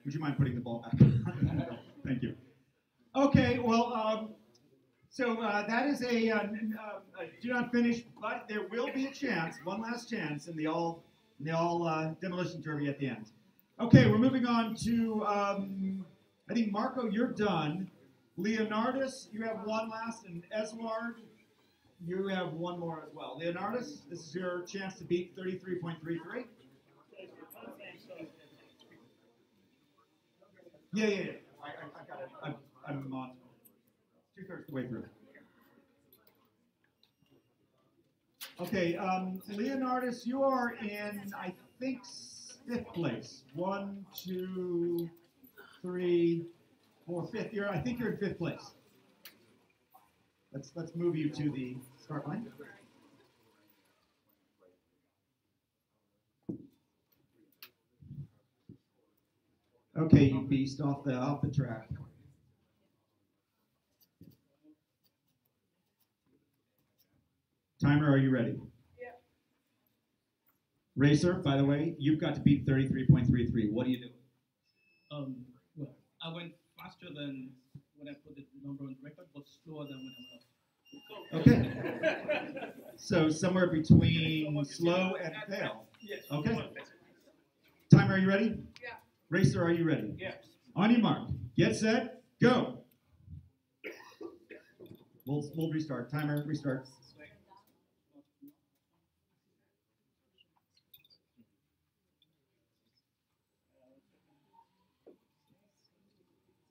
would you mind putting the ball back? Thank you. Okay, well, that is a do not finish, but there will be a chance, one last chance in the all demolition derby at the end. Okay, we're moving on to I think Marco, you're done. Leonardus, you have one last, and Esward, you have one more as well. Leonardus, this is your chance to beat 33.33. Yeah. I got it. I'm on 2/3 the way through. Okay, Leonardus, you are in, I think, 5th place. 1, 2, 3, 4, 5th. I think you're in 5th place. Let's move you to the start line. Okay, you beast, off the track. Timer, are you ready?
Yeah.
Racer, by the way, you've got to beat 33.33. What do you do?
Well, I went faster than when I put the number on the record, but slower than when I went up.
Okay. So somewhere between slow and fail.
Yes.
Okay. Timer, are you ready?
Yeah.
Racer, are you ready?
Yes.
On your mark, get set, go. We'll restart. Timer, restart.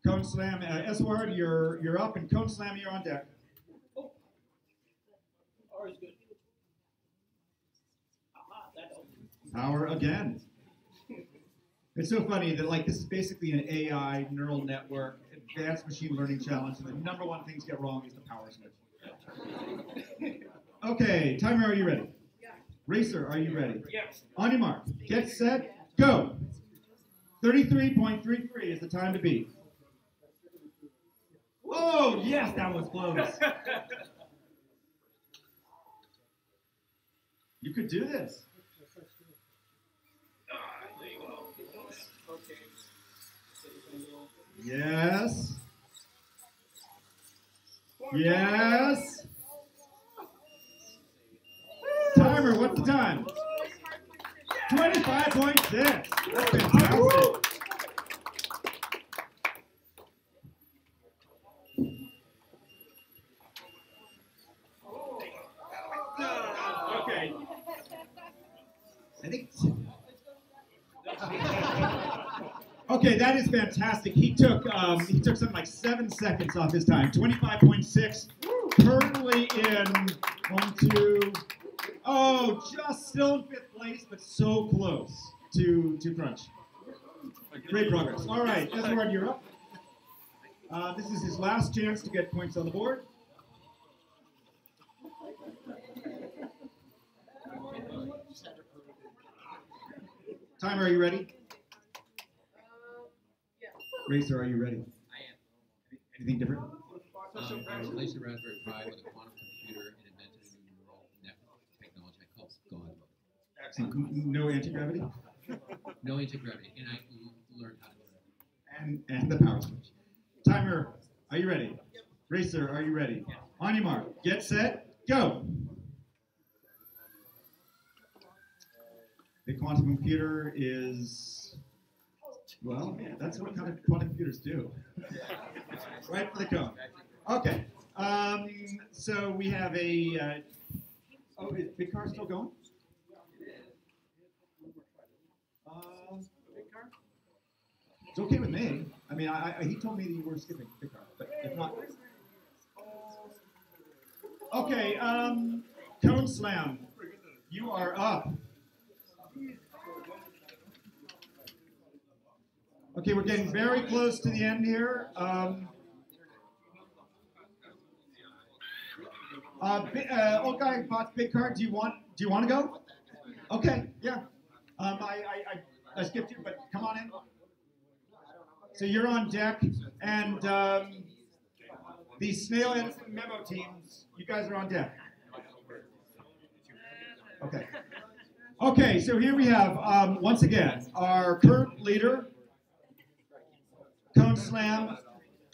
Cone Slam, Esward, you're up, and Cone Slam, you're on deck.
Oh. R is good. Aha, that helps.
Power again. It's so funny that this is basically an AI neural network advanced machine learning challenge, and the number one things get wrong is the power switch. Okay, timer, are you ready?
Yeah.
Racer, are you ready?
Yes.
On your mark, get set, go. 33.33 is the time to beat. Whoa, yes, that was close. You could do this.
There you go. Okay.
Yes. Yes. Timer, what's the time? 25.6. That's fantastic. Okay. I think. Okay, that is fantastic. He took something like 7 seconds off his time. 25.6. Currently in 1, 2. Oh, just still in 5th place, but so close to crunch. Great progress. All right, Esward, you're up. This is his last chance to get points on the board. Timer, are you ready?
Yeah.
Racer, are you ready?
I am.
Anything different?
I replaced the Raspberry Pi with a quantum computer and invented a new neural network technology I call God.
Excellent. No anti-gravity?
No anti-gravity, and I learned how to do it.
And the power switch. Timer, are you ready? Racer, are you ready? On your mark, get set, go. The quantum computer is, well, that's what kind of quantum computers do. Right for the cone. Okay. So we have a. Oh, is Big Car still going? It's okay with me. I mean, he told me that you were skipping Big Car, but if not. Okay, Cone Slam, you are up. Okay, we're getting very close to the end here. Old guy bought Big Car. Do you want to go? Okay, yeah. I skipped you, but come on in. So you're on deck, and the Snail and Memo teams, you guys are on deck. Okay. Okay, so here we have, once again, our current leader, Cone Slam,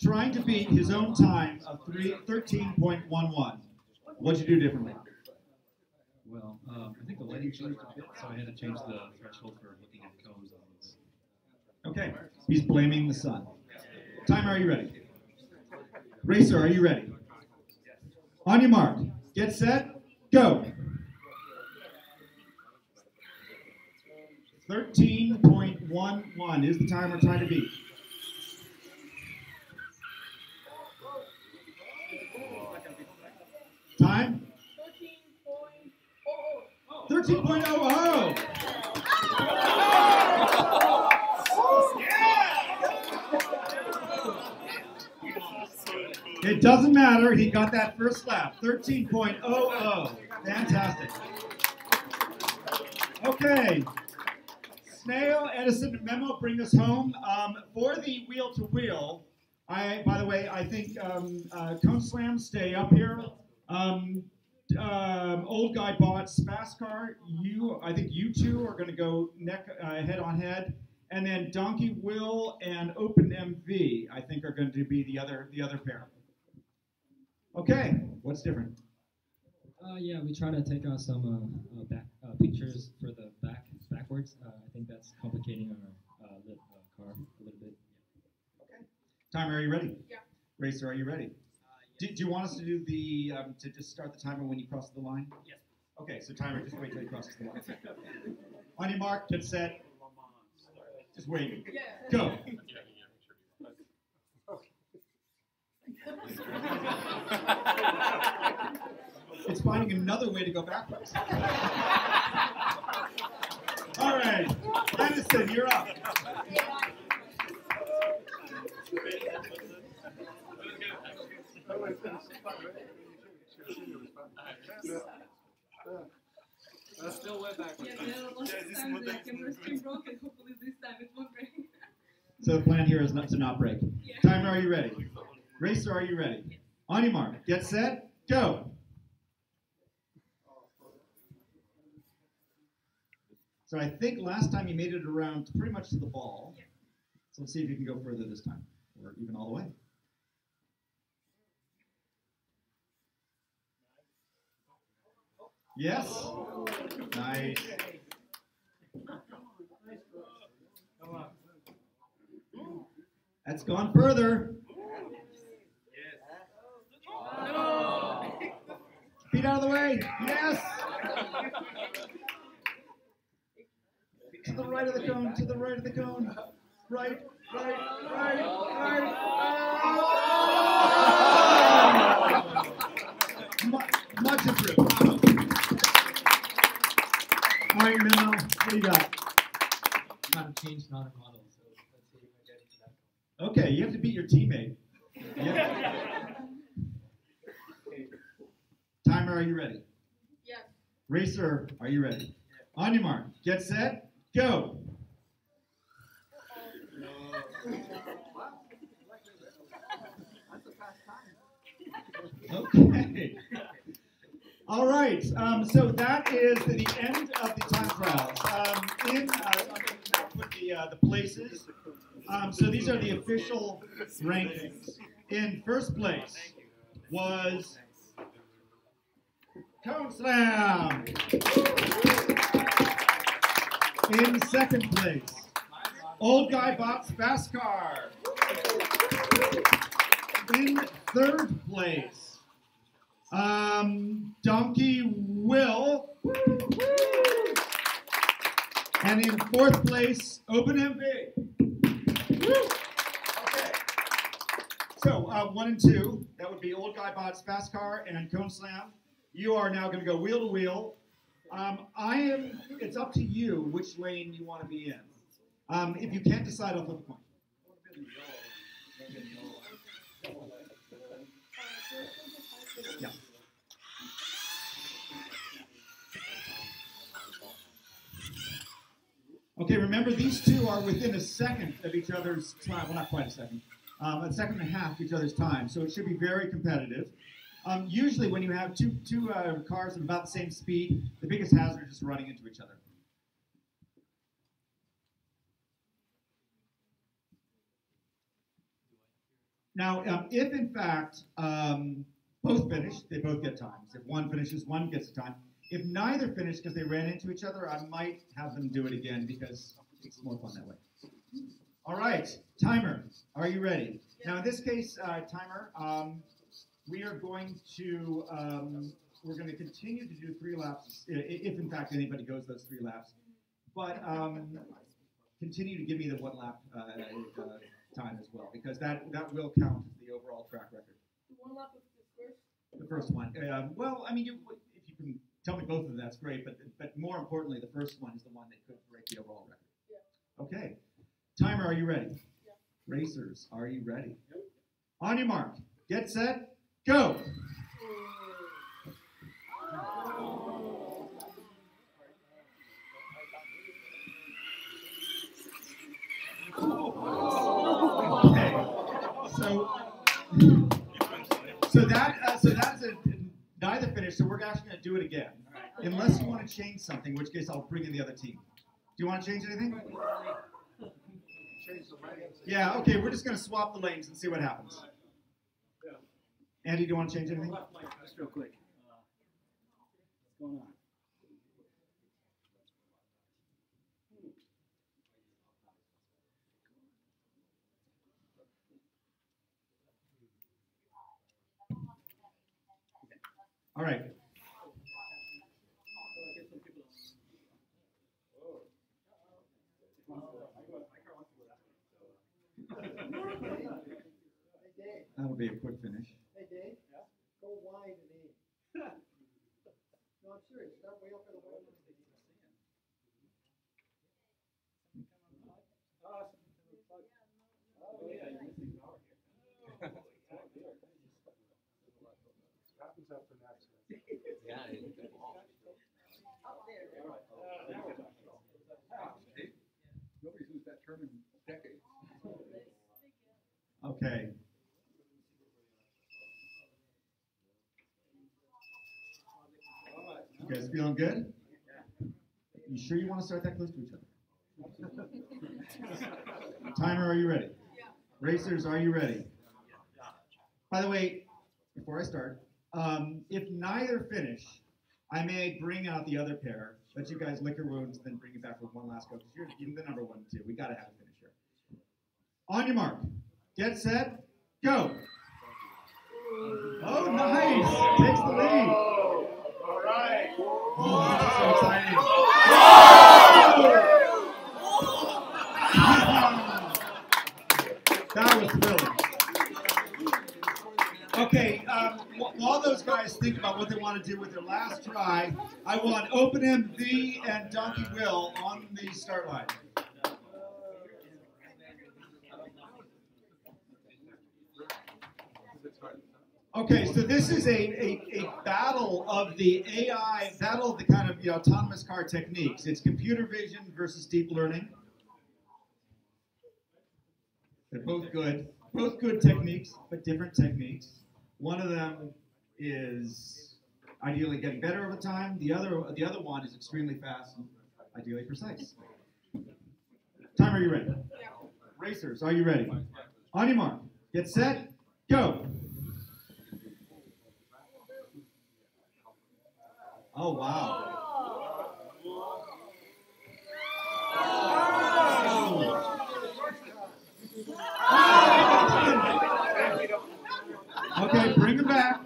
trying to beat his own time of 13.11. What'd you do differently?
Well, I think the lighting changed a bit, so I had to change the threshold for looking at cones on this.
Okay, he's blaming the sun. Timer, are you ready? Racer, are you ready? On your mark, get set, go. 13.11 is the time we're trying to beat. Time? 13.00. It doesn't matter. He got that first lap. 13.00. Fantastic. Okay. Snail, Edison, and Memo bring us home. For the wheel-to-wheel, by the way, I think Cone Slam, stay up here. Old Guy Bot, Spasscar, I think you two are going to go head on head. And then Donkey Will and Open MV, I think, are going to be the other pair. Okay, what's different?
Yeah, we try to take out some pictures for the backwards. I think that's complicating our car a little bit.
Okay. Timer, are you ready?
Yeah.
Racer, are you ready? Do you want us to do the to just start the timer when you cross the line?
Yes.
Okay, so timer, just wait till he crosses the line. On your mark, get set. Just wait.
Yeah.
Go. It's finding another way to go backwards. All right, Edison, you're up.
Still went backwards.
Yeah, last time the camera screen broke, and hopefully this time it won't break.
So the plan here is not to not break.
Yeah.
Timer, are you ready? Racer, are you ready?
Yes.
On your mark, get set, go. So I think last time you made it around pretty much to the ball.
Yeah.
So let's see if you can go further this time, or even all the way. Yes. Nice. That's gone further. Feet out of the way. Yes. To the right of the cone. To the right of the cone. Right. Much improved. All right, Memo, what do you got?
Kind of changed another model, so let's see if I get into that.
Okay, you have to beat your teammate. Yeah. Timer, are you ready?
Yes.
Racer, are you ready? On your mark, get set, go. Okay. All right. So that is the end of the time trials. the places. So these are the official rankings. In first place was Cone Slam. In second place, Old Guy Bot's Fast Car. In third place, Donkey Will. And in fourth place, OpenMV. Okay. So 1 and 2, that would be Old Guy Bot's Fast Car and Cone Slam. You are now going to go wheel to wheel. It's up to you which lane you want to be in. If you can't decide, I'll flip a coin. Yeah. Okay, remember these two are within a second of each other's time. Well, not quite a second. A second and a half of each other's time, so it should be very competitive. Usually when you have two cars of about the same speed, the biggest hazard is just running into each other. Now, if in fact both finish, they both get times. If one finishes, one gets a time. If neither finish because they ran into each other, I might have them do it again because it's more fun that way. All right, timer, are you ready? Now in this case, timer, we are going to continue to do 3 laps, if in fact anybody goes those 3 laps, but continue to give me the 1 lap time as well, because that will count as the overall track record.
1 lap of the first?
The first one. Well, I mean, if you can tell me both of them, that's great, but more importantly, the first one is the one that could break the overall record. Yeah. Okay. Timer, are you ready? Yeah. Racers, are you ready? Yep. On your mark, get set, go! Okay. So that's neither finish, so we're actually going to do it again. Unless you want to change something, in which case I'll bring in the other team. Do you want to change anything? Yeah, okay, we're just going to swap the lanes and see what happens. Andy, do you want to change anything?
Just real quick. What's going on?
All right. That'll be a quick finish.
Hey, Dave, go wide and aim. No, I'm serious. Start way up in the wide.
Oh, yeah, you're missing power here.
Happens after an accident.
Yeah,
Nobody's used that term in decades.
Okay. You guys feeling good? You sure you want to start that close to each other? Timer, are you ready? Yeah. Racers, are you ready? By the way, before I start, if neither finish, I may bring out the other pair, let you guys lick your wounds, then bring it back with one last go, because you're the number 1 and 2. We got to have a finish here. On your mark, get set, go. Oh, nice. Takes the lead.
All right.
Oh, that's so exciting. That was thrilling. Okay, while those guys think about what they want to do with their last try, I want OpenMV and Donkey Will on the start line. Okay, so this is a battle of the AI, battle of the kind of autonomous car techniques. It's computer vision versus deep learning. They're both good techniques, but different techniques. One of them is ideally getting better over time. The other one is extremely fast and ideally precise. Time, are you ready? Racers, are you ready? On your mark, get set, go. Oh, wow. Okay, bring them back.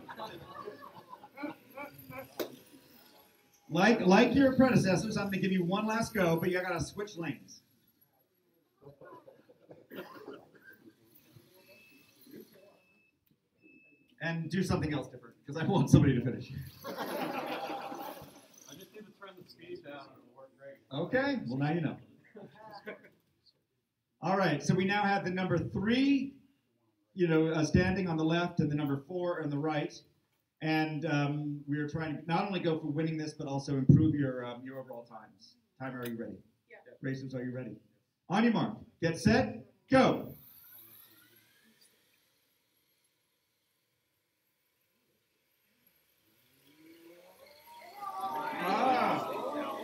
Like your predecessors, I'm going to give you one last go, but you got to switch lanes. And do something else different, because I want somebody to finish.
I just need to turn the speed down and it'll work great.
Okay, well now you know. All right, so we now have the number 3, standing on the left and the number 4 on the right. And we are trying to not only go for winning this, but also improve your overall times. Timer, are you ready?
Yeah.
Racers, are you ready? On your mark, get set, go.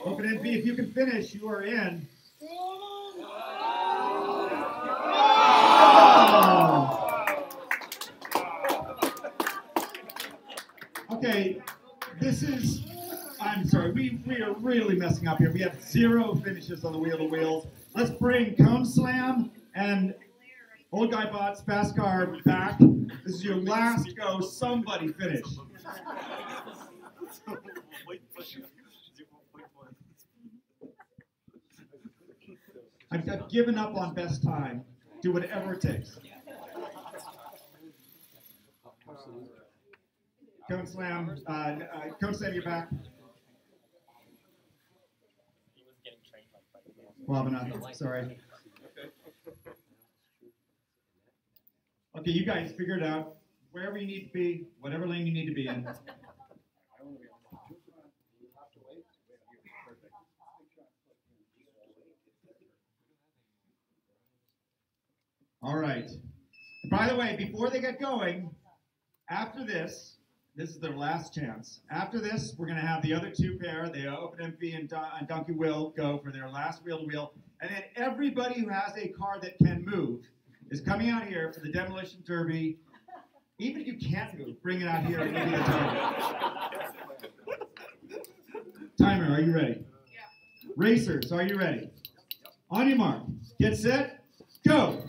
Open NB, if you can finish, you are in. Okay, I'm sorry, we are really messing up here. We have 0 finishes on the wheel to wheels. Let's bring Cone Slam and Old Guy Bots Fast Car back. This is your last go. Somebody finish. I've given up on best time. Do whatever it takes. Cone Slam, you're back. Wabana, sorry. Okay, you guys figure it out. Wherever you need to be, whatever lane you need to be in. All right. By the way, before they get going, after this is their last chance. After this, we're going to have the other 2 pair, the Open MV and Donkey Will, go for their last wheel-to-wheel. And then everybody who has a car that can move is coming out here for the Demolition Derby. Even if you can't move, bring it out here and give me the timer. Timer, are you ready?
Yeah.
Racers, are you ready? On your mark, get set, go.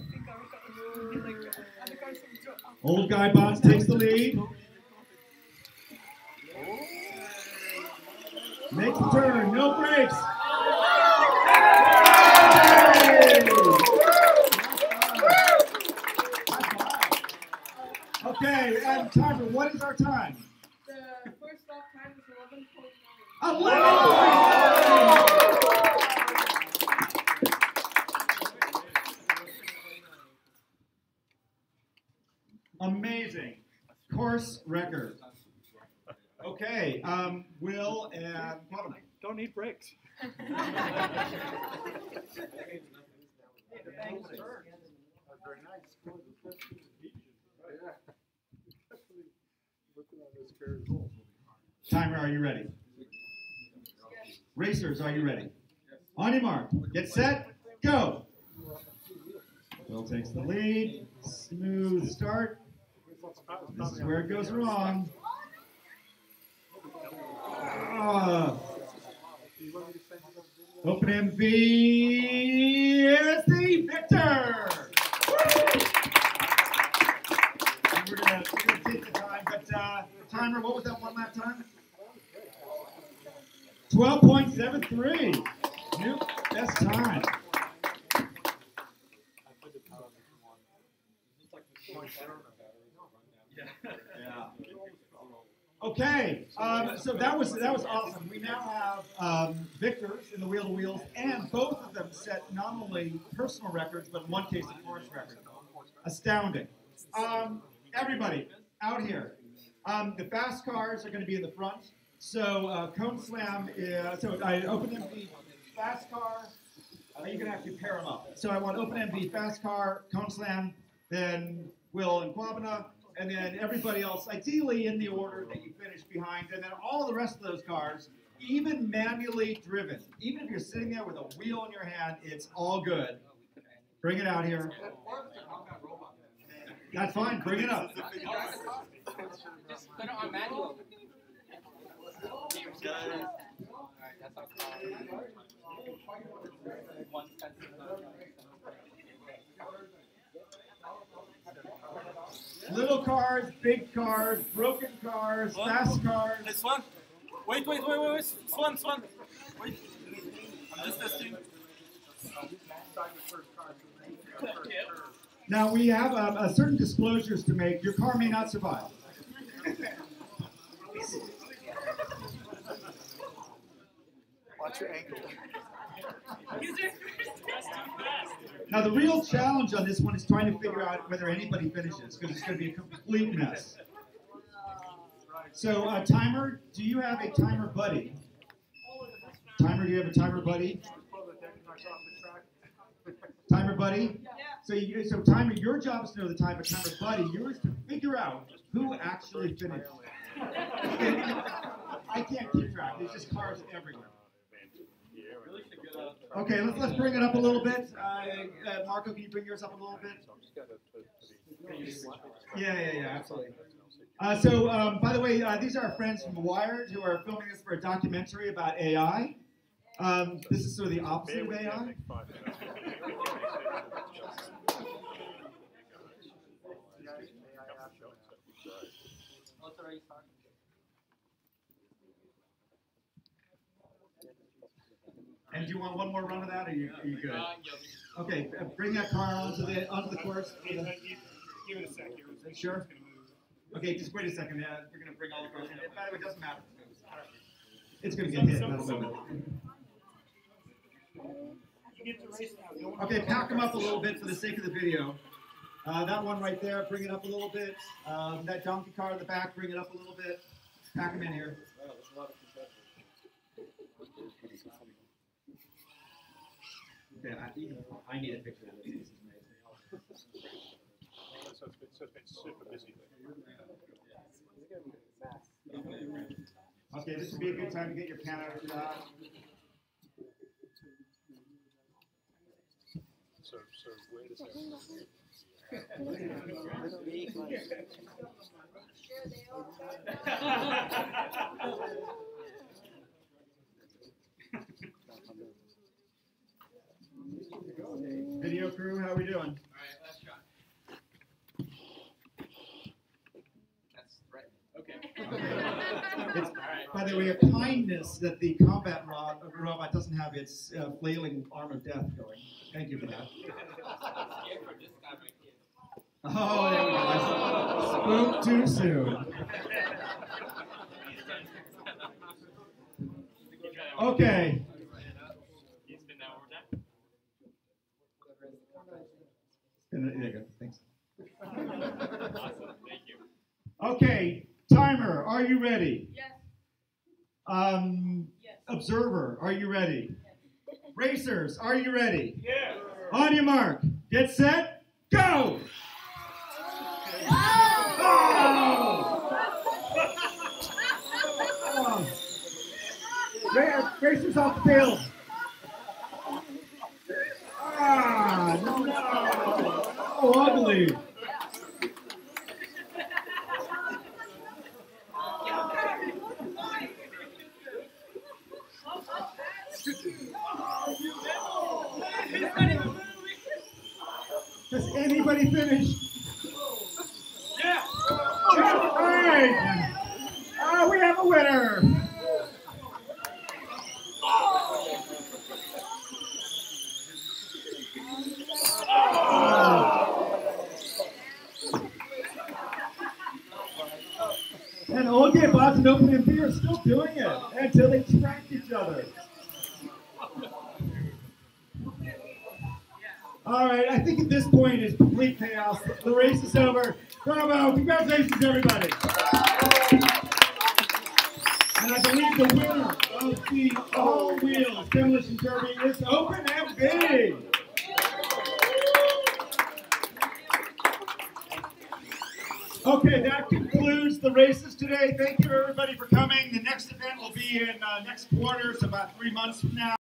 Old Guy Bots takes the lead. Makes the turn, no brakes. Okay, and timer, what is our time?
The first lap time is 11.9.
11.9! Amazing. Course record. Okay, Will and Pavana.
Don't need brakes. Very nice.
Timer, are you ready? Racers, are you ready? On your mark, get set, go. Will takes the lead. Smooth start. This is where it goes wrong. Open MV is the victor. And we're gonna take the time, but timer, what was that one lap time? 12.73. New best time. Yeah. Okay, so that was awesome. We now have victors in the wheel to wheels, and both of them set not only personal records, but in one case a course record. Astounding. Everybody out here. The fast cars are going to be in the front. So Cone Slam is, so I Open MV fast car. You can actually pair them up. So I want Open MV fast car, Cone Slam, then Will and Quabana, and then everybody else, ideally in the order that you finish behind, and then all the rest of those cars, even manually driven. Even if you're sitting there with a wheel in your hand, it's all good. Bring it out here. That's fine. Bring it up.
Just put it on manual.
Little cars, big cars, broken cars, fast cars.
Hey, Swan. Wait. Swan. Wait. I'm just testing.
Now we have certain disclosures to make. Your car may not survive.
Watch your ankle.
Now the real challenge on this one is trying to figure out whether anybody finishes, because it's going to be a complete mess. So, timer, do you have a timer buddy? Timer, do you have a timer buddy? Timer buddy? So timer, your job is to know the time, but timer buddy, yours to figure out who actually finished. I can't keep track. There's just cars everywhere. Okay, let's bring it up a little bit. Marco, can you bring yours up a little bit? Yeah, absolutely. By the way, these are our friends from Wired who are filming this for a documentary about AI. This is sort of the opposite of AI. And do you want one more run of that, or are you good? Okay, bring that car onto the course.
Give it a sec here.
Sure. Okay, just wait a second. We're going to bring all the cars in. By the way, it doesn't matter. It's going to get hit. Okay, pack them up a little bit for the sake of the video. That one right there, bring it up a little bit. That donkey car in the back, bring it up a little bit. Pack them in here. Okay, I need a picture of this. This is amazing.
So it's been super busy.
Okay, this would be a good time to get your pen out.
So wait a second.
Video crew, how are we doing?
All right, last shot. That's threatening. Okay.
By the way, a kindness that the combat robot doesn't have its flailing arm of death going. Thank you for that. Oh, there we go. Spoke too soon. Okay. There you go. Thanks.
Awesome. Thank you.
Okay, timer, are you ready?
Yes.
Yes.
Observer, are you ready?
Yes.
Racers, are you ready?
Yeah.
On your mark, get set, go! Racers off the field. No. Oh, ugly. Does anybody finish?
Yeah.
All right. We have a winner. And Olga, Bob, and Open and B are still doing it until they track each other. All right, I think at this point it's complete chaos. The race is over. Bravo! Congratulations, everybody. And I believe the winner of the all-wheel demolition derby is Open MB. Okay, that concludes the races today. Thank you, everybody, for coming. The next event will be in next quarter, so about 3 months from now.